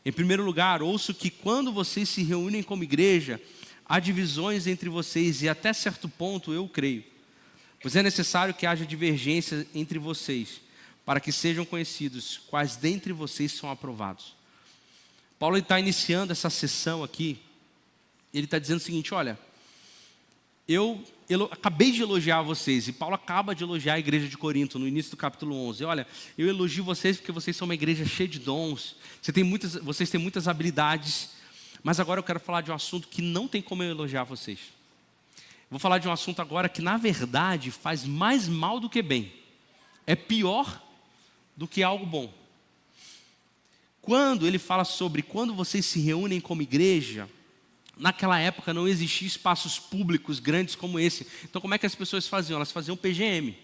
Em primeiro lugar, ouço que quando vocês se reúnem como igreja, há divisões entre vocês, e até certo ponto eu creio. Pois é necessário que haja divergência entre vocês, para que sejam conhecidos quais dentre vocês são aprovados. Paulo está iniciando essa sessão aqui, ele está dizendo o seguinte: olha, eu acabei de elogiar vocês, e Paulo acaba de elogiar a igreja de Corinto, no início do capítulo 11. Olha, eu elogio vocês porque vocês são uma igreja cheia de dons, vocês têm muitas habilidades, mas agora eu quero falar de um assunto que não tem como eu elogiar vocês. Vou falar de um assunto agora que, na verdade, faz mais mal do que bem. É pior do que algo bom. Quando ele fala sobre quando vocês se reúnem como igreja, naquela época não existiam espaços públicos grandes como esse. Então, como é que as pessoas faziam? Elas faziam PGM.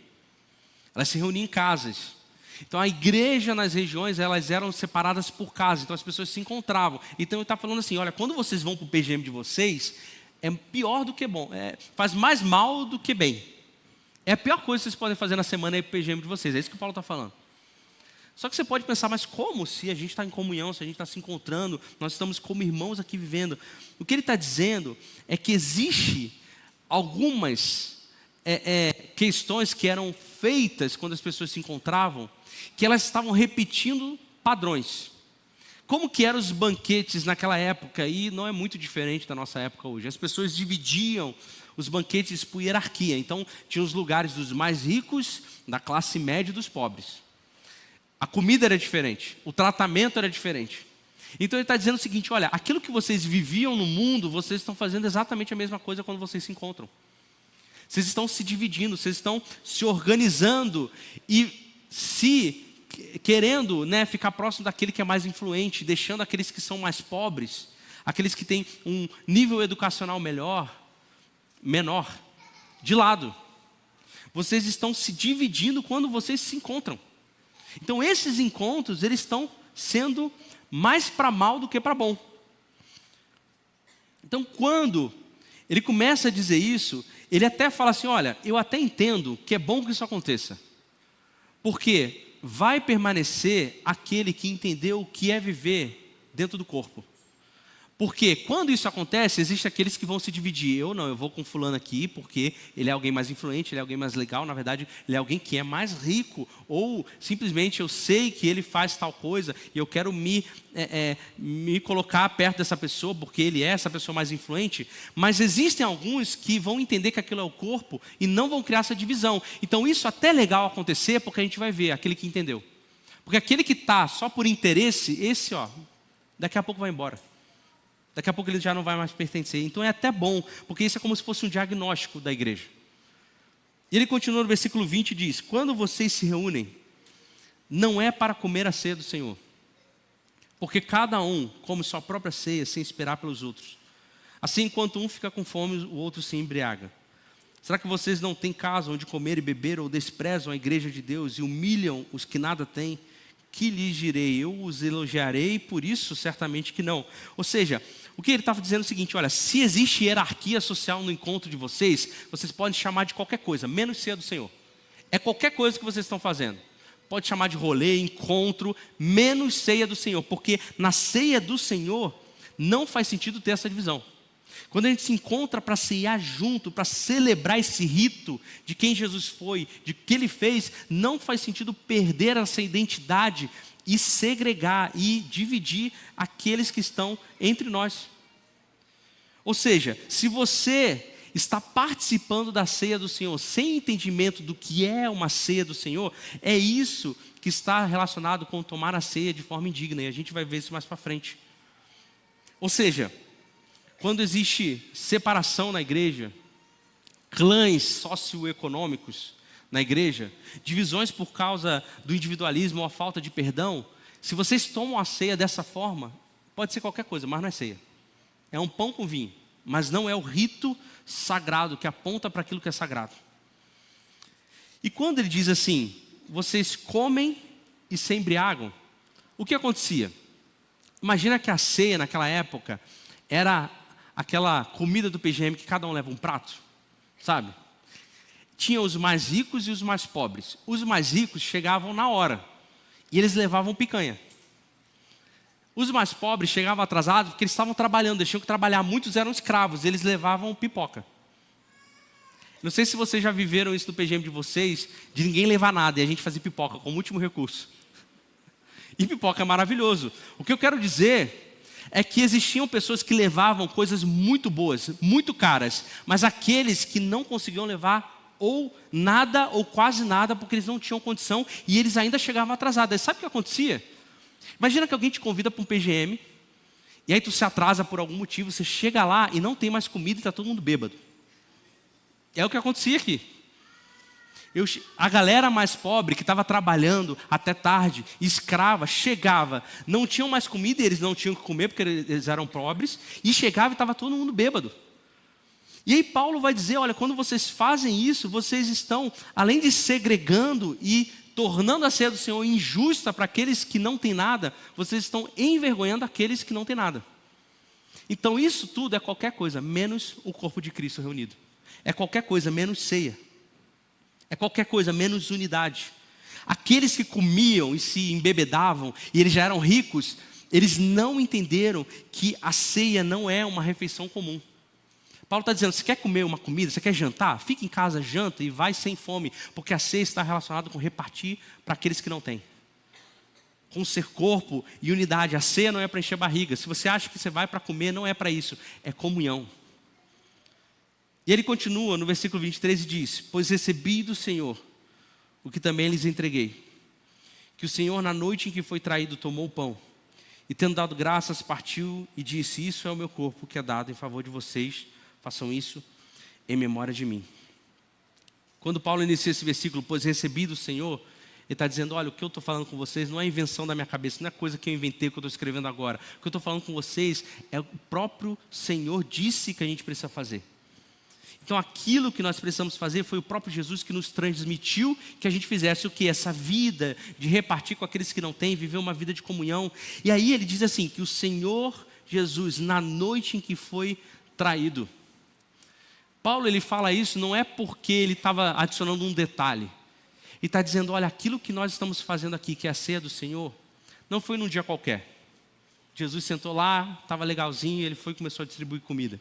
Elas se reuniam em casas. Então, a igreja nas regiões, elas eram separadas por casas. Então, as pessoas se encontravam. Então, ele está falando assim, olha, quando vocês vão para o PGM de vocês, é pior do que bom, faz mais mal do que bem. É a pior coisa que vocês podem fazer na semana aí para o PGM de vocês, é isso que o Paulo está falando. Só que você pode pensar, mas como? Se a gente está em comunhão, se a gente está se encontrando, nós estamos como irmãos aqui vivendo. O que ele está dizendo é que existe algumas questões que eram feitas quando as pessoas se encontravam, que elas estavam repetindo padrões. Como que eram os banquetes naquela época? E não é muito diferente da nossa época hoje. As pessoas dividiam os banquetes por hierarquia. Então, tinha os lugares dos mais ricos, da classe média e dos pobres. A comida era diferente, o tratamento era diferente. Então, ele está dizendo o seguinte: olha, aquilo que vocês viviam no mundo, vocês estão fazendo exatamente a mesma coisa quando vocês se encontram. Vocês estão se dividindo, vocês estão se organizando e querendo, ficar próximo daquele que é mais influente, deixando aqueles que são mais pobres, aqueles que têm um nível educacional menor, de lado. Vocês estão se dividindo quando vocês se encontram. Então esses encontros, eles estão sendo mais para mal do que para bom. Então quando ele começa a dizer isso, ele até fala assim, olha, eu até entendo que é bom que isso aconteça. Porque vai permanecer aquele que entendeu o que é viver dentro do corpo. Porque quando isso acontece, existem aqueles que vão se dividir. Eu não, eu vou com fulano aqui porque ele é alguém mais influente, ele é alguém mais legal. Na verdade, ele é alguém que é mais rico. Ou simplesmente eu sei que ele faz tal coisa e eu quero me colocar perto dessa pessoa porque ele é essa pessoa mais influente. Mas existem alguns que vão entender que aquilo é o corpo e não vão criar essa divisão. Então isso até é legal acontecer porque a gente vai ver aquele que entendeu. Porque aquele que está só por interesse, esse daqui a pouco vai embora. Daqui a pouco ele já não vai mais pertencer. Então é até bom, porque isso é como se fosse um diagnóstico da igreja. E ele continua no versículo 20 e diz, quando vocês se reúnem, não é para comer a ceia do Senhor. Porque cada um come sua própria ceia sem esperar pelos outros. Assim, enquanto um fica com fome, o outro se embriaga. Será que vocês não têm casa onde comer e beber, ou desprezam a igreja de Deus e humilham os que nada têm? Que lhes direi? Eu os elogiarei, por isso certamente que não. Ou seja, o que ele estava dizendo é o seguinte, olha, se existe hierarquia social no encontro de vocês, vocês podem chamar de qualquer coisa, menos ceia do Senhor. É qualquer coisa que vocês estão fazendo. Pode chamar de rolê, encontro, menos ceia do Senhor. Porque na ceia do Senhor não faz sentido ter essa divisão. Quando a gente se encontra para ceiar junto, para celebrar esse rito de quem Jesus foi, de que Ele fez, não faz sentido perder essa identidade e segregar e dividir aqueles que estão entre nós. Ou seja, se você está participando da ceia do Senhor sem entendimento do que é uma ceia do Senhor, é isso que está relacionado com tomar a ceia de forma indigna, e a gente vai ver isso mais para frente. Ou seja, quando existe separação na igreja, clãs socioeconômicos na igreja, divisões por causa do individualismo ou a falta de perdão, se vocês tomam a ceia dessa forma, pode ser qualquer coisa, mas não é ceia. É um pão com vinho, mas não é o rito sagrado que aponta para aquilo que é sagrado. E quando ele diz assim, vocês comem e se embriagam, o que acontecia? Imagina que a ceia naquela época era aquela comida do PGM que cada um leva um prato, sabe? Tinha os mais ricos e os mais pobres. Os mais ricos chegavam na hora e eles levavam picanha. Os mais pobres chegavam atrasados porque eles estavam trabalhando, eles tinham que trabalhar, muitos eram escravos, eles levavam pipoca. Não sei se vocês já viveram isso no PGM de vocês, de ninguém levar nada e a gente fazer pipoca como último recurso. E pipoca é maravilhoso. O que eu quero dizer é que existiam pessoas que levavam coisas muito boas, muito caras, mas aqueles que não conseguiam levar ou nada ou quase nada porque eles não tinham condição e eles ainda chegavam atrasados. E sabe o que acontecia? Imagina que alguém te convida para um PGM e aí tu se atrasa por algum motivo, você chega lá e não tem mais comida e está todo mundo bêbado. É o que acontecia aqui. A galera mais pobre que estava trabalhando até tarde, escrava, chegava, não tinham mais comida e eles não tinham que comer porque eles eram pobres, e chegava e estava todo mundo bêbado. E aí Paulo vai dizer, olha, quando vocês fazem isso, vocês estão, além de segregando e tornando a ceia do Senhor injusta para aqueles que não têm nada, vocês estão envergonhando aqueles que não têm nada. Então isso tudo é qualquer coisa, menos o corpo de Cristo reunido. É qualquer coisa, menos ceia. É qualquer coisa, menos unidade. Aqueles que comiam e se embebedavam, e eles já eram ricos, eles não entenderam que a ceia não é uma refeição comum. Paulo está dizendo, você quer comer uma comida, você quer jantar? Fica em casa, janta e vai sem fome, porque a ceia está relacionada com repartir para aqueles que não têm. Com ser corpo e unidade. A ceia não é para encher barriga. Se você acha que você vai para comer, não é para isso, é comunhão. E ele continua no versículo 23 e diz, pois recebi do Senhor o que também lhes entreguei. Que o Senhor na noite em que foi traído tomou o pão e tendo dado graças partiu e disse, isso é o meu corpo que é dado em favor de vocês, façam isso em memória de mim. Quando Paulo inicia esse versículo, pois recebi do Senhor, Ele está dizendo, olha, o que eu estou falando com vocês não é invenção da minha cabeça, não é coisa que eu inventei, que eu estou escrevendo agora. O que eu estou falando com vocês é o próprio Senhor disse que a gente precisa fazer. Então aquilo que nós precisamos fazer foi o próprio Jesus que nos transmitiu que a gente fizesse o quê? Essa vida de repartir com aqueles que não têm, viver uma vida de comunhão. E aí ele diz assim, que o Senhor Jesus, na noite em que foi traído. Paulo ele fala isso não é porque ele estava adicionando um detalhe. Ele está dizendo, olha, aquilo que nós estamos fazendo aqui, que é a ceia do Senhor, não foi num dia qualquer. Jesus sentou lá, estava legalzinho, ele foi e começou a distribuir comida.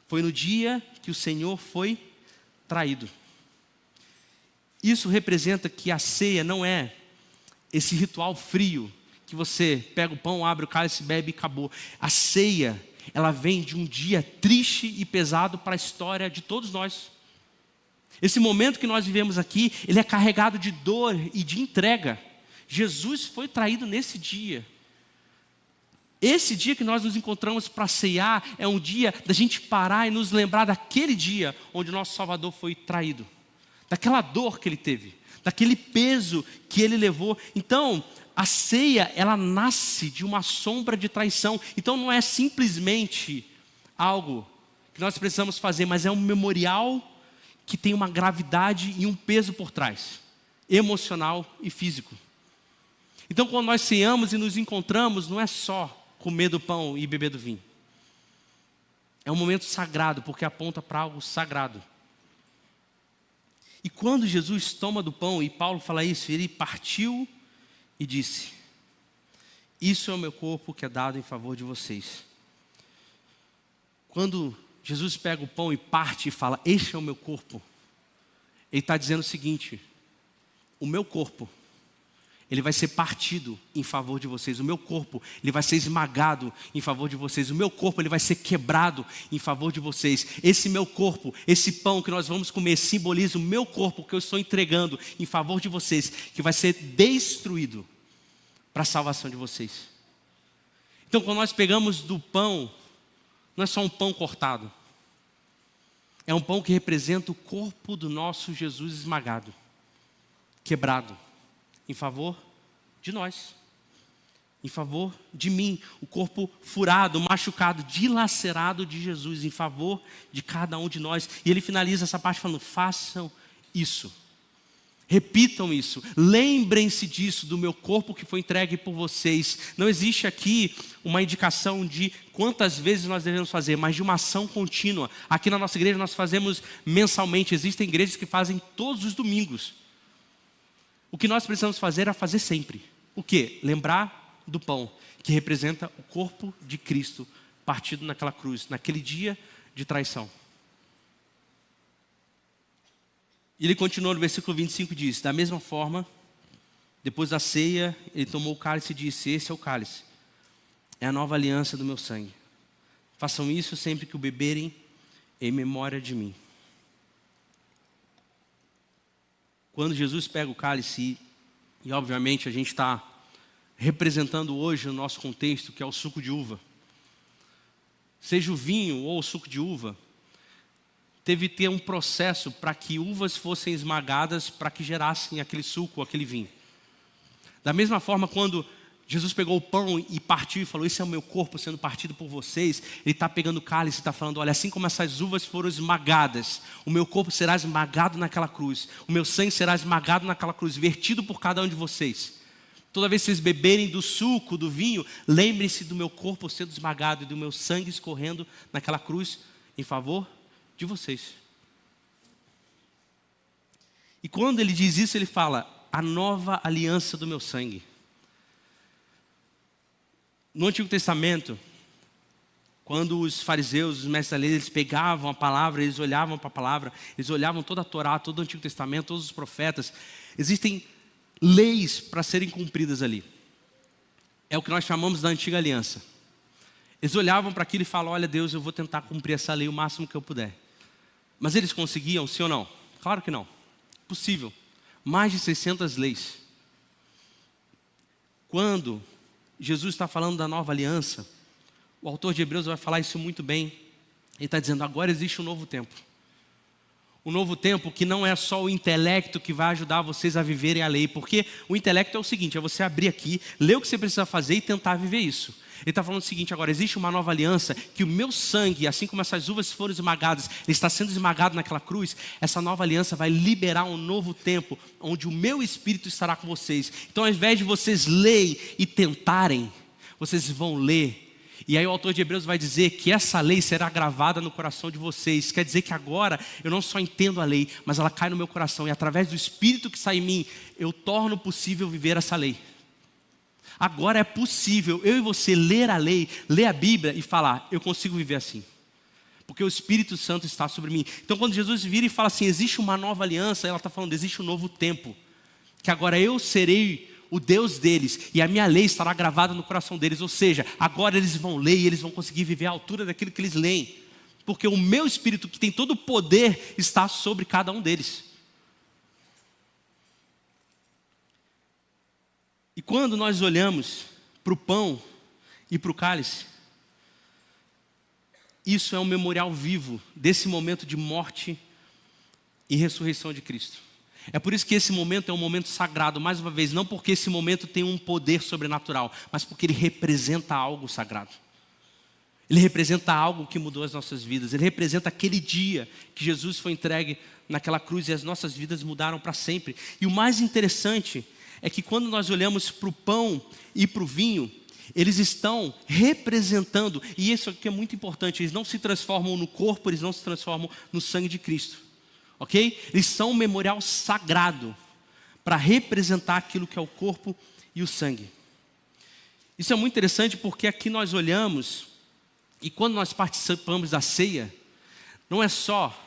Foi no dia que o Senhor foi traído. Isso representa que a ceia não é esse ritual frio, que você pega o pão, abre o cálice, bebe e acabou. A ceia, ela vem de um dia triste e pesado para a história de todos nós. Esse momento que nós vivemos aqui, ele é carregado de dor e de entrega. Jesus foi traído nesse dia. Esse dia que nós nos encontramos para ceiar é um dia da gente parar e nos lembrar daquele dia onde o nosso Salvador foi traído. Daquela dor que ele teve, daquele peso que ele levou. Então, a ceia, ela nasce de uma sombra de traição. Então não é simplesmente algo que nós precisamos fazer, mas é um memorial que tem uma gravidade e um peso por trás, emocional e físico. Então quando nós ceamos e nos encontramos, não é só comer do pão e beber do vinho. É um momento sagrado, porque aponta para algo sagrado. E quando Jesus toma do pão, e Paulo fala isso, ele partiu e disse, isso é o meu corpo que é dado em favor de vocês. Quando Jesus pega o pão e parte e fala, este é o meu corpo. Ele está dizendo o seguinte, o meu corpo, ele vai ser partido em favor de vocês. O meu corpo, ele vai ser esmagado em favor de vocês. O meu corpo, ele vai ser quebrado em favor de vocês. Esse meu corpo, esse pão que nós vamos comer, simboliza o meu corpo que eu estou entregando em favor de vocês, que vai ser destruído para a salvação de vocês. Então quando nós pegamos do pão, não é só um pão cortado. É um pão que representa o corpo do nosso Jesus esmagado, quebrado, em favor de nós, em favor de mim. O corpo furado, machucado, dilacerado de Jesus, em favor de cada um de nós. E ele finaliza essa parte falando, façam isso. Repitam isso, lembrem-se disso, do meu corpo que foi entregue por vocês. Não existe aqui uma indicação de quantas vezes nós devemos fazer, mas de uma ação contínua. Aqui na nossa igreja nós fazemos mensalmente, existem igrejas que fazem todos os domingos. O que nós precisamos fazer é fazer sempre. O quê? Lembrar do pão, que representa o corpo de Cristo partido naquela cruz, naquele dia de traição. E ele continua no versículo 25 e diz, da mesma forma, depois da ceia, ele tomou o cálice e disse, esse é o cálice, é a nova aliança do meu sangue. Façam isso sempre que o beberem em memória de mim. Quando Jesus pega o cálice, e obviamente a gente está representando hoje no nosso contexto, que é o suco de uva. Seja o vinho ou o suco de uva, teve que ter um processo para que uvas fossem esmagadas para que gerassem aquele suco, aquele vinho. Da mesma forma, quando Jesus pegou o pão e partiu e falou, esse é o meu corpo sendo partido por vocês, ele está pegando o cálice e está falando, olha, assim como essas uvas foram esmagadas, o meu corpo será esmagado naquela cruz, o meu sangue será esmagado naquela cruz, vertido por cada um de vocês. Toda vez que vocês beberem do suco, do vinho, lembrem-se do meu corpo sendo esmagado e do meu sangue escorrendo naquela cruz em favor de vocês. E quando ele diz isso, ele fala, a nova aliança do meu sangue. No Antigo Testamento, quando os fariseus, os mestres da lei, eles pegavam a palavra, eles olhavam para a palavra, eles olhavam toda a Torá, todo o Antigo Testamento, todos os profetas, existem leis para serem cumpridas ali. É o que nós chamamos da antiga aliança. Eles olhavam para aquilo e falavam, olha Deus, eu vou tentar cumprir essa lei o máximo que eu puder. Mas eles conseguiam, sim ou não? Claro que não. Possível. Mais de 600 leis. Quando Jesus está falando da nova aliança, o autor de Hebreus vai falar isso muito bem. Ele está dizendo, agora existe um novo tempo. um novo tempo que não é só o intelecto que vai ajudar vocês a viverem a lei. Porque o intelecto é o seguinte, é você abrir aqui, ler o que você precisa fazer e tentar viver isso. Ele está falando o seguinte agora, existe uma nova aliança, que o meu sangue, assim como essas uvas foram esmagadas, ele está sendo esmagado naquela cruz, essa nova aliança vai liberar um novo tempo, onde o meu Espírito estará com vocês. Então ao invés de vocês lerem e tentarem, vocês vão ler. E aí o autor de Hebreus vai dizer que essa lei será gravada no coração de vocês. Quer dizer que agora eu não só entendo a lei, mas ela cai no meu coração. E através do Espírito que sai em mim, eu torno possível viver essa lei. Agora é possível eu e você ler a lei, ler a Bíblia e falar, eu consigo viver assim. Porque o Espírito Santo está sobre mim. Então quando Jesus vira e fala assim, existe uma nova aliança, ela está falando, existe um novo tempo. Que agora eu serei o Deus deles, e a minha lei estará gravada no coração deles. Ou seja, agora eles vão ler e eles vão conseguir viver à altura daquilo que eles leem. Porque o meu Espírito, que tem todo o poder, está sobre cada um deles. E quando nós olhamos para o pão e para o cálice, isso é um memorial vivo desse momento de morte e ressurreição de Cristo. É por isso que esse momento é um momento sagrado, mais uma vez, não porque esse momento tem um poder sobrenatural, mas porque ele representa algo sagrado. Ele representa algo que mudou as nossas vidas. Ele representa aquele dia que Jesus foi entregue naquela cruz e as nossas vidas mudaram para sempre. E o mais interessante é que quando nós olhamos para o pão e para o vinho, eles estão representando, e isso aqui é muito importante, eles não se transformam no corpo, eles não se transformam no sangue de Cristo. Ok? Eles são um memorial sagrado para representar aquilo que é o corpo e o sangue. Isso é muito interessante porque aqui nós olhamos e quando nós participamos da ceia, não é só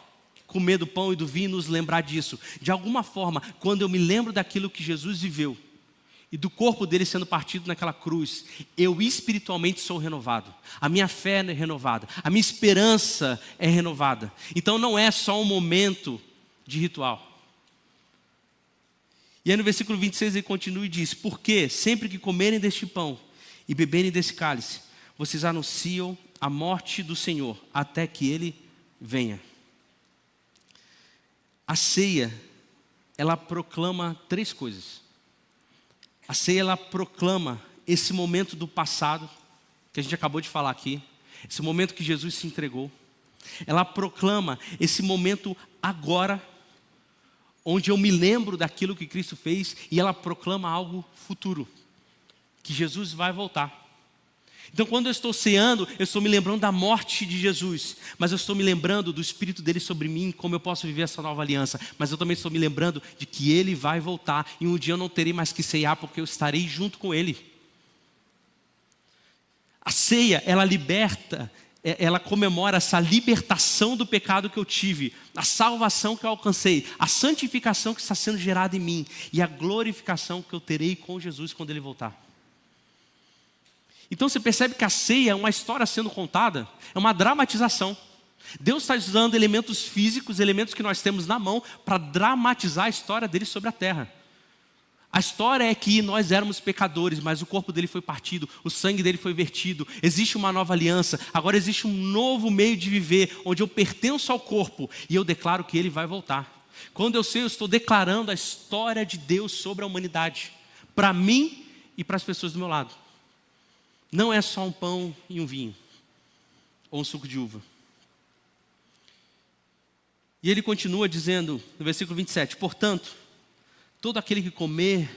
comer do pão e do vinho e nos lembrar disso. De alguma forma, quando eu me lembro daquilo que Jesus viveu e do corpo dele sendo partido naquela cruz, eu espiritualmente sou renovado. A minha fé é renovada. A minha esperança é renovada. Então não é só um momento de ritual. E aí no versículo 26 ele continua e diz, porque sempre que comerem deste pão e beberem desse cálice, vocês anunciam a morte do Senhor, até que Ele venha. A ceia, ela proclama três coisas. A ceia, ela proclama esse momento do passado, que a gente acabou de falar aqui, esse momento que Jesus se entregou. Ela proclama esse momento agora, onde eu me lembro daquilo que Cristo fez, e ela proclama algo futuro, que Jesus vai voltar. Então quando eu estou ceando, eu estou me lembrando da morte de Jesus, mas eu estou me lembrando do Espírito dele sobre mim, como eu posso viver essa nova aliança, mas eu também estou me lembrando de que ele vai voltar, e um dia eu não terei mais que ceiar, porque eu estarei junto com ele. A ceia, ela liberta, ela comemora essa libertação do pecado que eu tive, a salvação que eu alcancei, a santificação que está sendo gerada em mim, e a glorificação que eu terei com Jesus quando ele voltar. Então você percebe que a ceia é uma história sendo contada, é uma dramatização. Deus está usando elementos físicos, elementos que nós temos na mão, para dramatizar a história dele sobre a terra. A história é que nós éramos pecadores, mas o corpo dele foi partido, o sangue dele foi vertido, existe uma nova aliança, agora existe um novo meio de viver, onde eu pertenço ao corpo, e eu declaro que ele vai voltar. Quando eu sei, eu estou declarando a história de Deus sobre a humanidade, para mim e para as pessoas do meu lado. Não é só um pão e um vinho, ou um suco de uva. E ele continua dizendo, no versículo 27, portanto, todo aquele que comer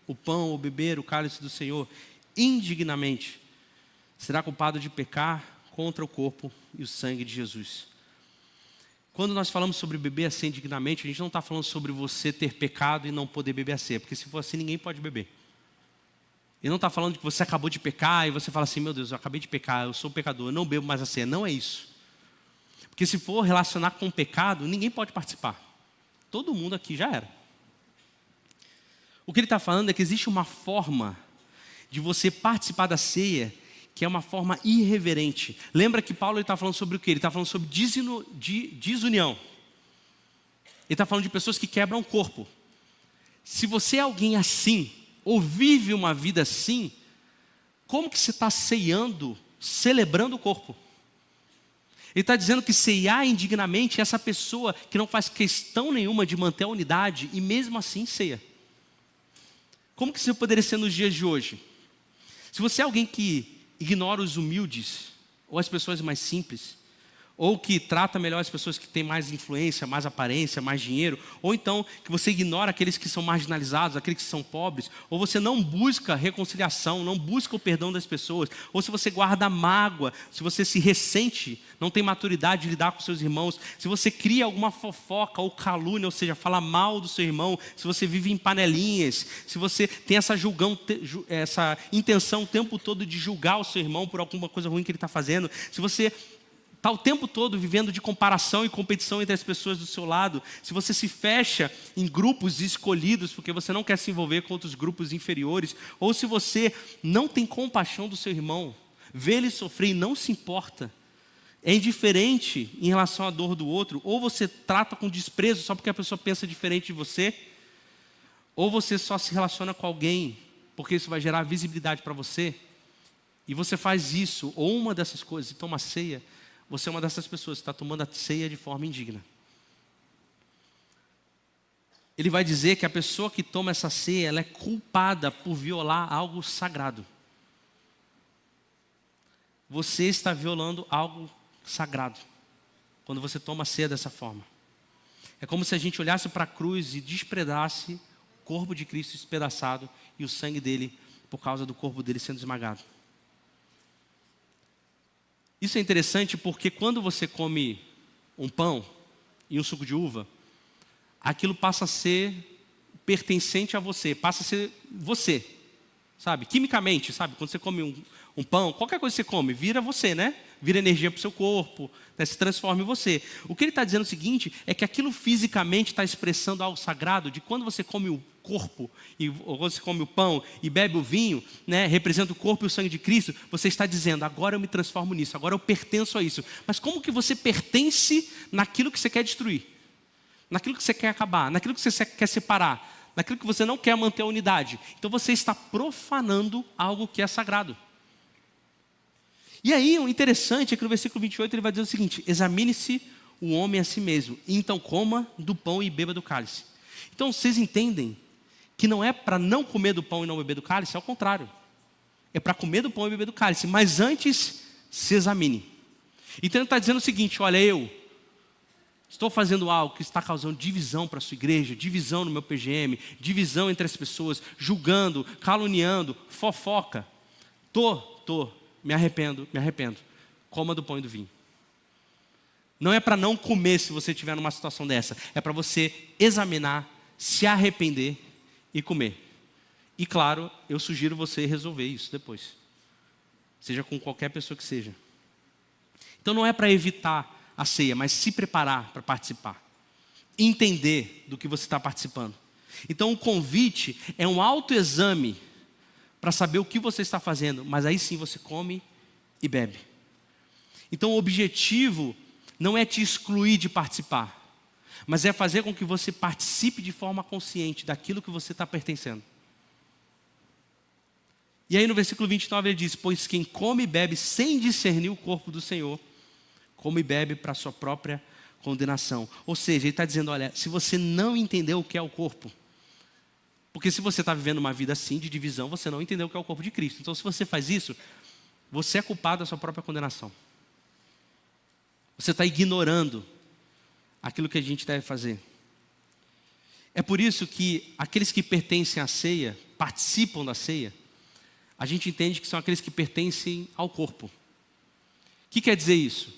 o pão ou beber o cálice do Senhor indignamente, será culpado de pecar contra o corpo e o sangue de Jesus. Quando nós falamos sobre beber a ceia indignamente, a gente não está falando sobre você ter pecado e não poder beber a ceia, porque se for assim, ninguém pode beber. Ele não está falando de que você acabou de pecar e você fala assim, meu Deus, eu acabei de pecar, eu sou pecador, eu não bebo mais a ceia. Não é isso. Porque se for relacionar com o pecado, ninguém pode participar. Todo mundo aqui já era. O que ele está falando é que existe uma forma de você participar da ceia que é uma forma irreverente. Lembra que Paulo está falando sobre o quê? Ele está falando sobre desunião. Ele está falando de pessoas que quebram o corpo. Se você é alguém assim, ou vive uma vida assim, como que você está ceando, celebrando o corpo? Ele está dizendo que ceiar indignamente é essa pessoa que não faz questão nenhuma de manter a unidade e mesmo assim ceia. Como que isso poderia ser nos dias de hoje? Se você é alguém que ignora os humildes, ou as pessoas mais simples, ou que trata melhor as pessoas que têm mais influência, mais aparência, mais dinheiro, ou então que você ignora aqueles que são marginalizados, aqueles que são pobres, ou você não busca reconciliação, não busca o perdão das pessoas, ou se você guarda mágoa, se você se ressente, não tem maturidade de lidar com seus irmãos, se você cria alguma fofoca ou calúnia, ou seja, fala mal do seu irmão, se você vive em panelinhas, se você tem essa intenção o tempo todo de julgar o seu irmão por alguma coisa ruim que ele está fazendo, se você está o tempo todo vivendo de comparação e competição entre as pessoas do seu lado, se você se fecha em grupos escolhidos porque você não quer se envolver com outros grupos inferiores, ou se você não tem compaixão do seu irmão, vê ele sofrer e não se importa, é indiferente em relação à dor do outro, ou você trata com desprezo só porque a pessoa pensa diferente de você, ou você só se relaciona com alguém porque isso vai gerar visibilidade para você, e você faz isso, ou uma dessas coisas, e toma ceia, você é uma dessas pessoas que está tomando a ceia de forma indigna. Ele vai dizer que a pessoa que toma essa ceia, ela é culpada por violar algo sagrado. Você está violando algo sagrado quando você toma a ceia dessa forma. É como se a gente olhasse para a cruz e despredasse o corpo de Cristo despedaçado e o sangue dele por causa do corpo dele sendo esmagado. Isso é interessante porque quando você come um pão e um suco de uva, aquilo passa a ser pertencente a você, passa a ser você, sabe? Quimicamente, sabe? Quando você come um pão, qualquer coisa que você come, vira você, né? Vira energia para o seu corpo, né? Se transforma em você. O que ele está dizendo é o seguinte, é que aquilo fisicamente está expressando algo sagrado, de quando você come o corpo, ou você come o pão e bebe o vinho, né, representa o corpo e o sangue de Cristo, você está dizendo, agora eu me transformo nisso, agora eu pertenço a isso. Mas como que você pertence naquilo que você quer destruir? Naquilo que você quer acabar, naquilo que você quer separar, naquilo que você não quer manter a unidade. Então você está profanando algo que é sagrado. E aí o interessante é que no versículo 28 ele vai dizer o seguinte, examine-se o homem a si mesmo, e então coma do pão e beba do cálice. Então vocês entendem que não é para não comer do pão e não beber do cálice, é ao contrário. É para comer do pão e beber do cálice, mas antes se examine. Então ele está dizendo o seguinte, olha, eu estou fazendo algo que está causando divisão para a sua igreja, divisão no meu PGM, divisão entre as pessoas, julgando, caluniando, fofoca. Me arrependo. Coma do pão e do vinho. Não é para não comer se você estiver numa situação dessa, é para você examinar, se arrepender e comer. E claro, eu sugiro você resolver isso depois. Seja com qualquer pessoa que seja. Então não é para evitar a ceia, mas se preparar para participar. Entender do que você está participando. Então o convite é um autoexame para saber o que você está fazendo, mas aí sim você come e bebe. Então o objetivo não é te excluir de participar, mas é fazer com que você participe de forma consciente daquilo que você está pertencendo. E aí no versículo 29 ele diz, pois quem come e bebe sem discernir o corpo do Senhor, come e bebe para a sua própria condenação. Ou seja, ele está dizendo, olha, se você não entendeu o que é o corpo, porque se você está vivendo uma vida assim de divisão, você não entendeu o que é o corpo de Cristo. Então se você faz isso, você é culpado da sua própria condenação. Você está ignorando aquilo que a gente deve fazer. É por isso que aqueles que pertencem à ceia, participam da ceia, a gente entende que são aqueles que pertencem ao corpo. O que quer dizer isso?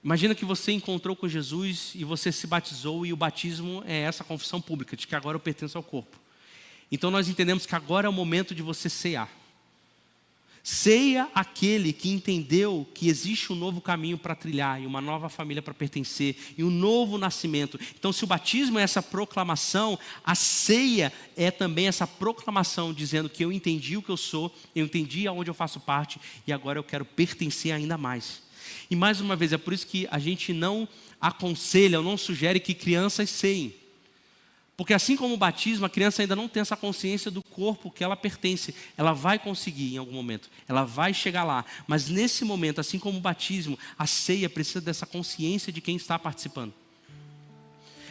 Imagina que você encontrou com Jesus e você se batizou e o batismo é essa confissão pública de que agora eu pertenço ao corpo. Então nós entendemos que agora é o momento de você cear. Ceia aquele que entendeu que existe um novo caminho para trilhar e uma nova família para pertencer e um novo nascimento. Então se o batismo é essa proclamação, a ceia é também essa proclamação dizendo que eu entendi o que eu sou, eu entendi aonde eu faço parte e agora eu quero pertencer ainda mais. E mais uma vez, é por isso que a gente não aconselha ou não sugere que crianças ceiem. Porque assim como o batismo, a criança ainda não tem essa consciência do corpo que ela pertence. Ela vai conseguir em algum momento, ela vai chegar lá. Mas nesse momento, assim como o batismo, a ceia precisa dessa consciência de quem está participando.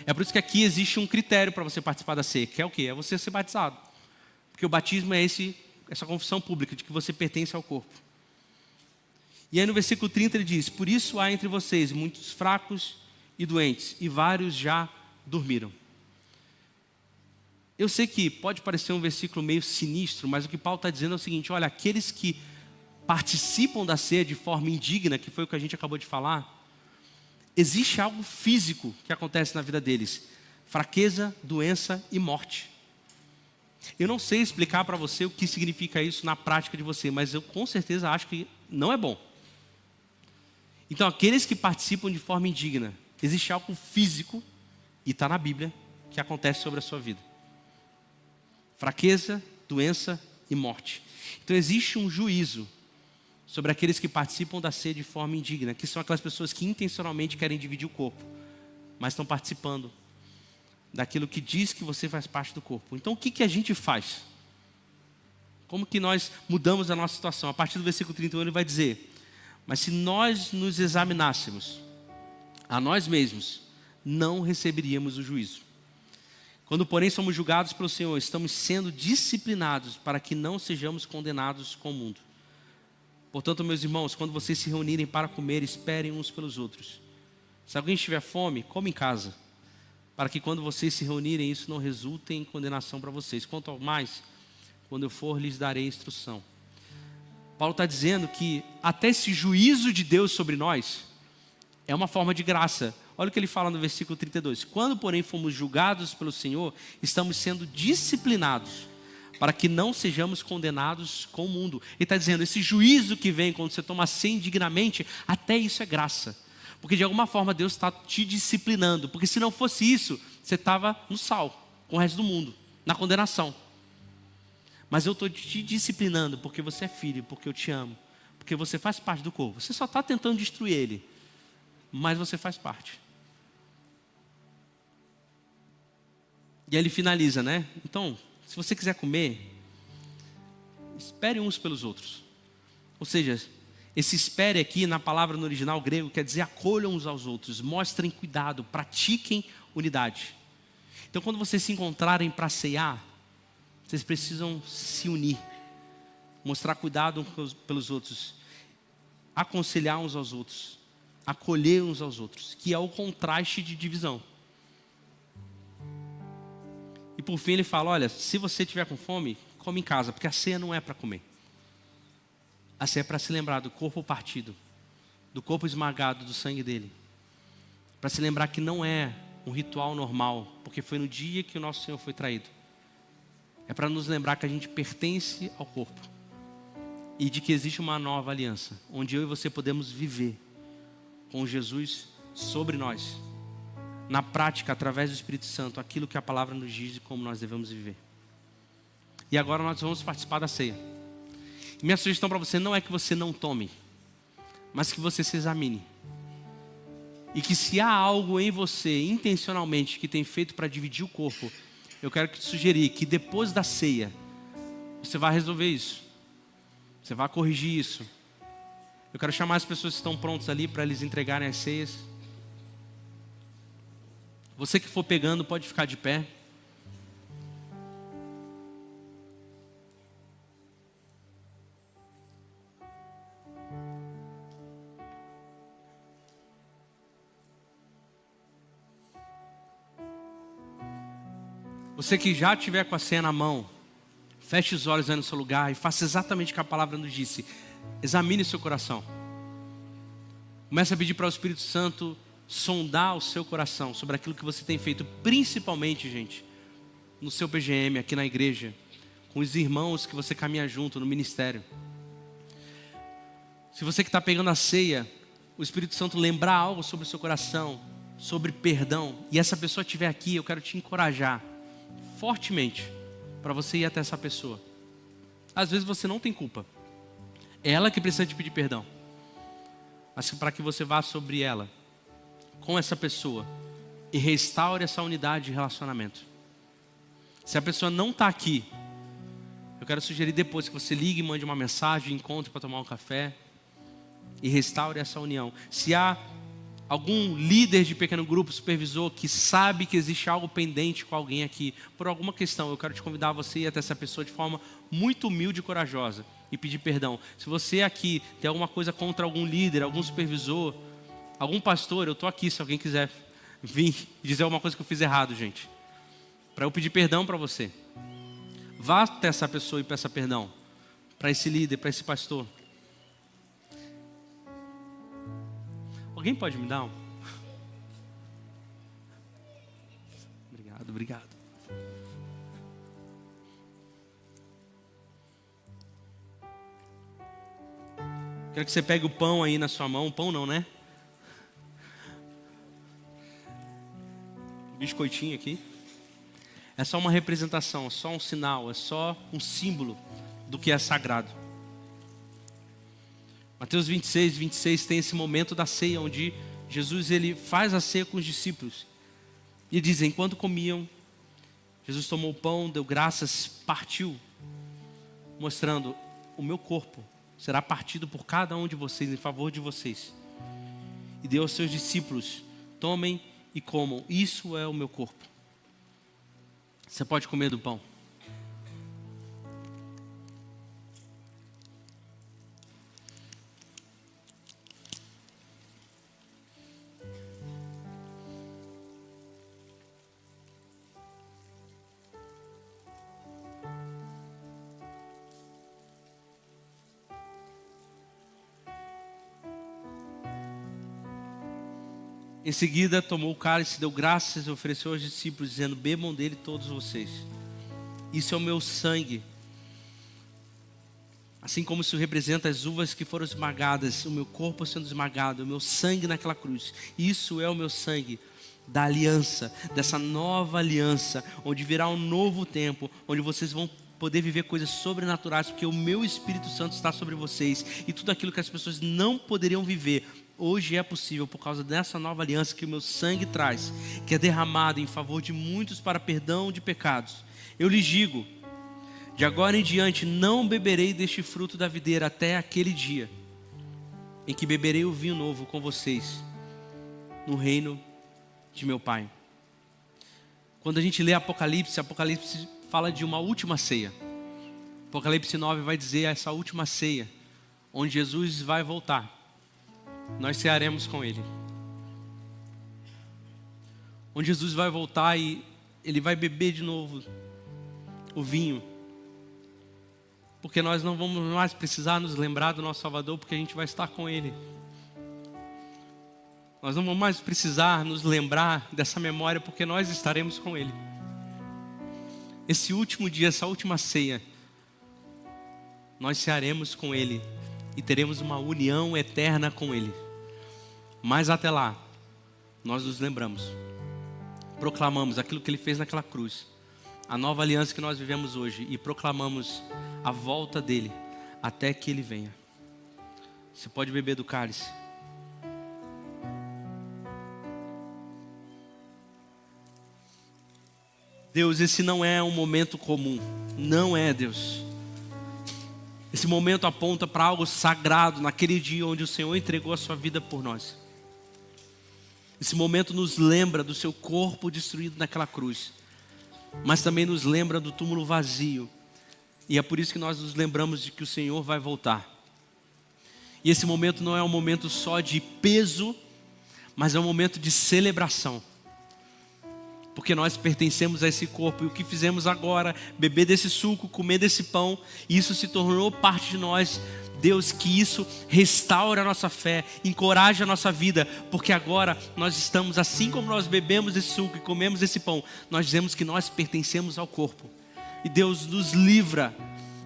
É por isso que aqui existe um critério para você participar da ceia, que é o quê? É você ser batizado. Porque o batismo é essa confissão pública de que você pertence ao corpo. E aí no versículo 30 ele diz: por isso há entre vocês muitos fracos e doentes, e vários já dormiram. Eu sei que pode parecer um versículo meio sinistro, mas o que Paulo está dizendo é o seguinte: olha, aqueles que participam da ceia de forma indigna, que foi o que a gente acabou de falar, existe algo físico que acontece na vida deles: fraqueza, doença e morte. Eu não sei explicar para você o que significa isso na prática de você, mas eu com certeza acho que não é bom. Então, aqueles que participam de forma indigna, existe algo físico, e está na Bíblia, que acontece sobre a sua vida: fraqueza, doença e morte. Então existe um juízo sobre aqueles que participam da ceia de forma indigna, que são aquelas pessoas que intencionalmente querem dividir o corpo, mas estão participando daquilo que diz que você faz parte do corpo. Então o que a gente faz? Como que nós mudamos a nossa situação? A partir do versículo 31 ele vai dizer: mas se nós nos examinássemos a nós mesmos, não receberíamos o juízo. Quando, porém, somos julgados pelo Senhor, estamos sendo disciplinados para que não sejamos condenados com o mundo. Portanto, meus irmãos, quando vocês se reunirem para comer, esperem uns pelos outros. Se alguém estiver fome, come em casa, para que quando vocês se reunirem, isso não resulte em condenação para vocês. Quanto ao mais, quando eu for, lhes darei instrução. Paulo está dizendo que até esse juízo de Deus sobre nós é uma forma de graça. Olha o que ele fala no versículo 32. Quando, porém, fomos julgados pelo Senhor, estamos sendo disciplinados para que não sejamos condenados com o mundo. Ele está dizendo, esse juízo que vem quando você toma ceia indignamente, até isso é graça. Porque de alguma forma Deus está te disciplinando. Porque se não fosse isso, você estava no sal, com o resto do mundo, na condenação. Mas eu estou te disciplinando porque você é filho, porque eu te amo, porque você faz parte do corpo. Você só está tentando destruir ele, mas você faz parte. E aí ele finaliza, né? Então, se você quiser comer, espere uns pelos outros. Ou seja, esse espere aqui na palavra no original grego quer dizer acolham uns aos outros, mostrem cuidado, pratiquem unidade. Então quando vocês se encontrarem para ceiar, vocês precisam se unir, mostrar cuidado uns pelos outros, aconselhar uns aos outros, acolher uns aos outros, que é o contraste de divisão. E por fim ele fala, olha, se você estiver com fome, come em casa, porque a ceia não é para comer. A ceia é para se lembrar do corpo partido, do corpo esmagado, do sangue dele. Para se lembrar que não é um ritual normal, porque foi no dia que o nosso Senhor foi traído. É para nos lembrar que a gente pertence ao corpo. E de que existe uma nova aliança, onde eu e você podemos viver com Jesus sobre nós. Na prática, através do Espírito Santo, aquilo que a palavra nos diz de como nós devemos viver. E agora nós vamos participar da ceia. E minha sugestão para você não é que você não tome, mas que você se examine. E que se há algo em você, intencionalmente, que tem feito para dividir o corpo, eu quero te sugerir que depois da ceia, você vai resolver isso. Você vai corrigir isso. Eu quero chamar as pessoas que estão prontas ali para eles entregarem as ceias. Você que for pegando pode ficar de pé. Você que já estiver com a ceia na mão, feche os olhos aí no seu lugar e faça exatamente o que a palavra nos disse. Examine o seu coração. Comece a pedir para o Espírito Santo sondar o seu coração sobre aquilo que você tem feito, principalmente, gente, no seu PGM, aqui na igreja, com os irmãos que você caminha junto no ministério. Se você que está pegando a ceia, o Espírito Santo lembrar algo sobre o seu coração, sobre perdão, e essa pessoa estiver aqui, eu quero te encorajar fortemente para você ir até essa pessoa. Às vezes você não tem culpa, é ela que precisa te pedir perdão, mas para que você vá sobre ela, com essa pessoa, e restaure essa unidade de relacionamento. Se a pessoa não está aqui, eu quero sugerir depois que você ligue, mande uma mensagem, encontre para tomar um café e restaure essa união. Se há algum líder de pequeno grupo, supervisor, que sabe que existe algo pendente com alguém aqui, por alguma questão, eu quero te convidar a você ir até essa pessoa de forma muito humilde e corajosa e pedir perdão. Se você aqui tem alguma coisa contra algum líder, algum supervisor, algum pastor, eu estou aqui se alguém quiser vir dizer alguma coisa que eu fiz errado, gente, para eu pedir perdão para você. Vá até essa pessoa e peça perdão para esse líder, para esse pastor. Alguém pode me dar um? Obrigado. Quero que você pegue o pão aí na sua mão. O pão não, né? Biscoitinho aqui. É só uma representação, é só um sinal, é só um símbolo do que é sagrado. Mateus 26 tem esse momento da ceia, onde Jesus ele faz a ceia com os discípulos. E diz, enquanto comiam, Jesus tomou o pão, deu graças, partiu, mostrando, o meu corpo será partido por cada um de vocês, em favor de vocês. E deu aos seus discípulos, tomem e comam, isso é o meu corpo. Você pode comer do pão. Em seguida, tomou o cálice, deu graças e ofereceu aos discípulos, dizendo, bebam dele todos vocês. Isso é o meu sangue. Assim como isso representa as uvas que foram esmagadas, o meu corpo sendo esmagado, o meu sangue naquela cruz. Isso é o meu sangue da aliança, dessa nova aliança, onde virá um novo tempo, onde vocês vão poder viver coisas sobrenaturais, porque o meu Espírito Santo está sobre vocês. E tudo aquilo que as pessoas não poderiam viver, hoje é possível por causa dessa nova aliança que o meu sangue traz, que é derramado em favor de muitos para perdão de pecados. Eu lhes digo, de agora em diante não beberei deste fruto da videira até aquele dia em que beberei o vinho novo com vocês no reino de meu Pai. Quando a gente lê Apocalipse fala de uma última ceia. Apocalipse 9 vai dizer essa última ceia, onde Jesus vai voltar. Nós cearemos com Ele. Onde Jesus vai voltar e Ele vai beber de novo o vinho. Porque nós não vamos mais precisar nos lembrar do nosso Salvador, porque a gente vai estar com Ele. Nós não vamos mais precisar nos lembrar dessa memória, porque nós estaremos com Ele. Esse último dia, essa última ceia, nós cearemos com Ele e teremos uma união eterna com Ele. Mas até lá, nós nos lembramos, proclamamos aquilo que Ele fez naquela cruz, a nova aliança que nós vivemos hoje, e proclamamos a volta dEle até que Ele venha. Você pode beber do cálice. Deus, esse não é um momento comum. Não é, Deus. Esse momento aponta para algo sagrado, naquele dia onde o Senhor entregou a sua vida por nós. Esse momento nos lembra do seu corpo destruído naquela cruz, mas também nos lembra do túmulo vazio. E é por isso que nós nos lembramos de que o Senhor vai voltar. E esse momento não é um momento só de peso, mas é um momento de celebração. Porque nós pertencemos a esse corpo, e o que fizemos agora, beber desse suco, comer desse pão, isso se tornou parte de nós. Deus, que isso restaure a nossa fé, encoraje a nossa vida, porque agora nós estamos, assim como nós bebemos esse suco e comemos esse pão, nós dizemos que nós pertencemos ao corpo. E Deus nos livra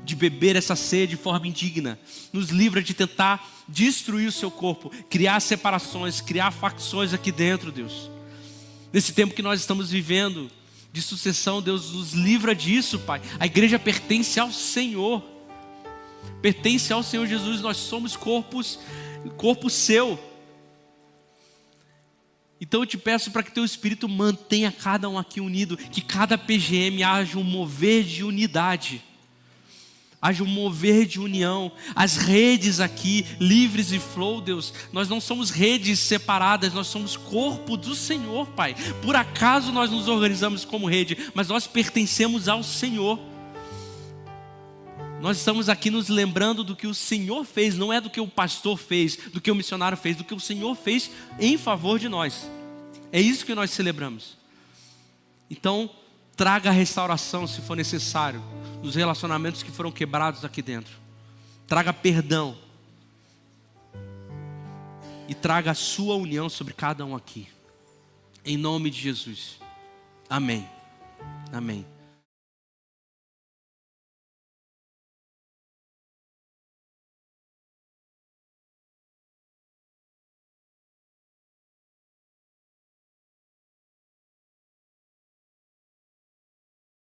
de beber essa ceia de forma indigna, nos livra de tentar destruir o seu corpo, criar separações, criar facções aqui dentro, Deus. Nesse tempo que nós estamos vivendo de sucessão, Deus nos livra disso, Pai. A igreja pertence ao Senhor. Pertence ao Senhor Jesus. Nós somos corpo seu. Então eu te peço para que teu Espírito mantenha cada um aqui unido, que cada PGM haja um mover de unidade, haja um mover de união. As redes aqui, Livres e Flow, Deus, nós não somos redes separadas, nós somos corpo do Senhor, Pai. Por acaso nós nos organizamos como rede, mas nós pertencemos ao Senhor. Nós estamos aqui nos lembrando do que o Senhor fez, não é do que o pastor fez, do que o missionário fez, do que o Senhor fez em favor de nós. É isso que nós celebramos. Então, traga a restauração, se for necessário, nos relacionamentos que foram quebrados aqui dentro. Traga perdão. E traga a sua união sobre cada um aqui. Em nome de Jesus. Amém. Amém.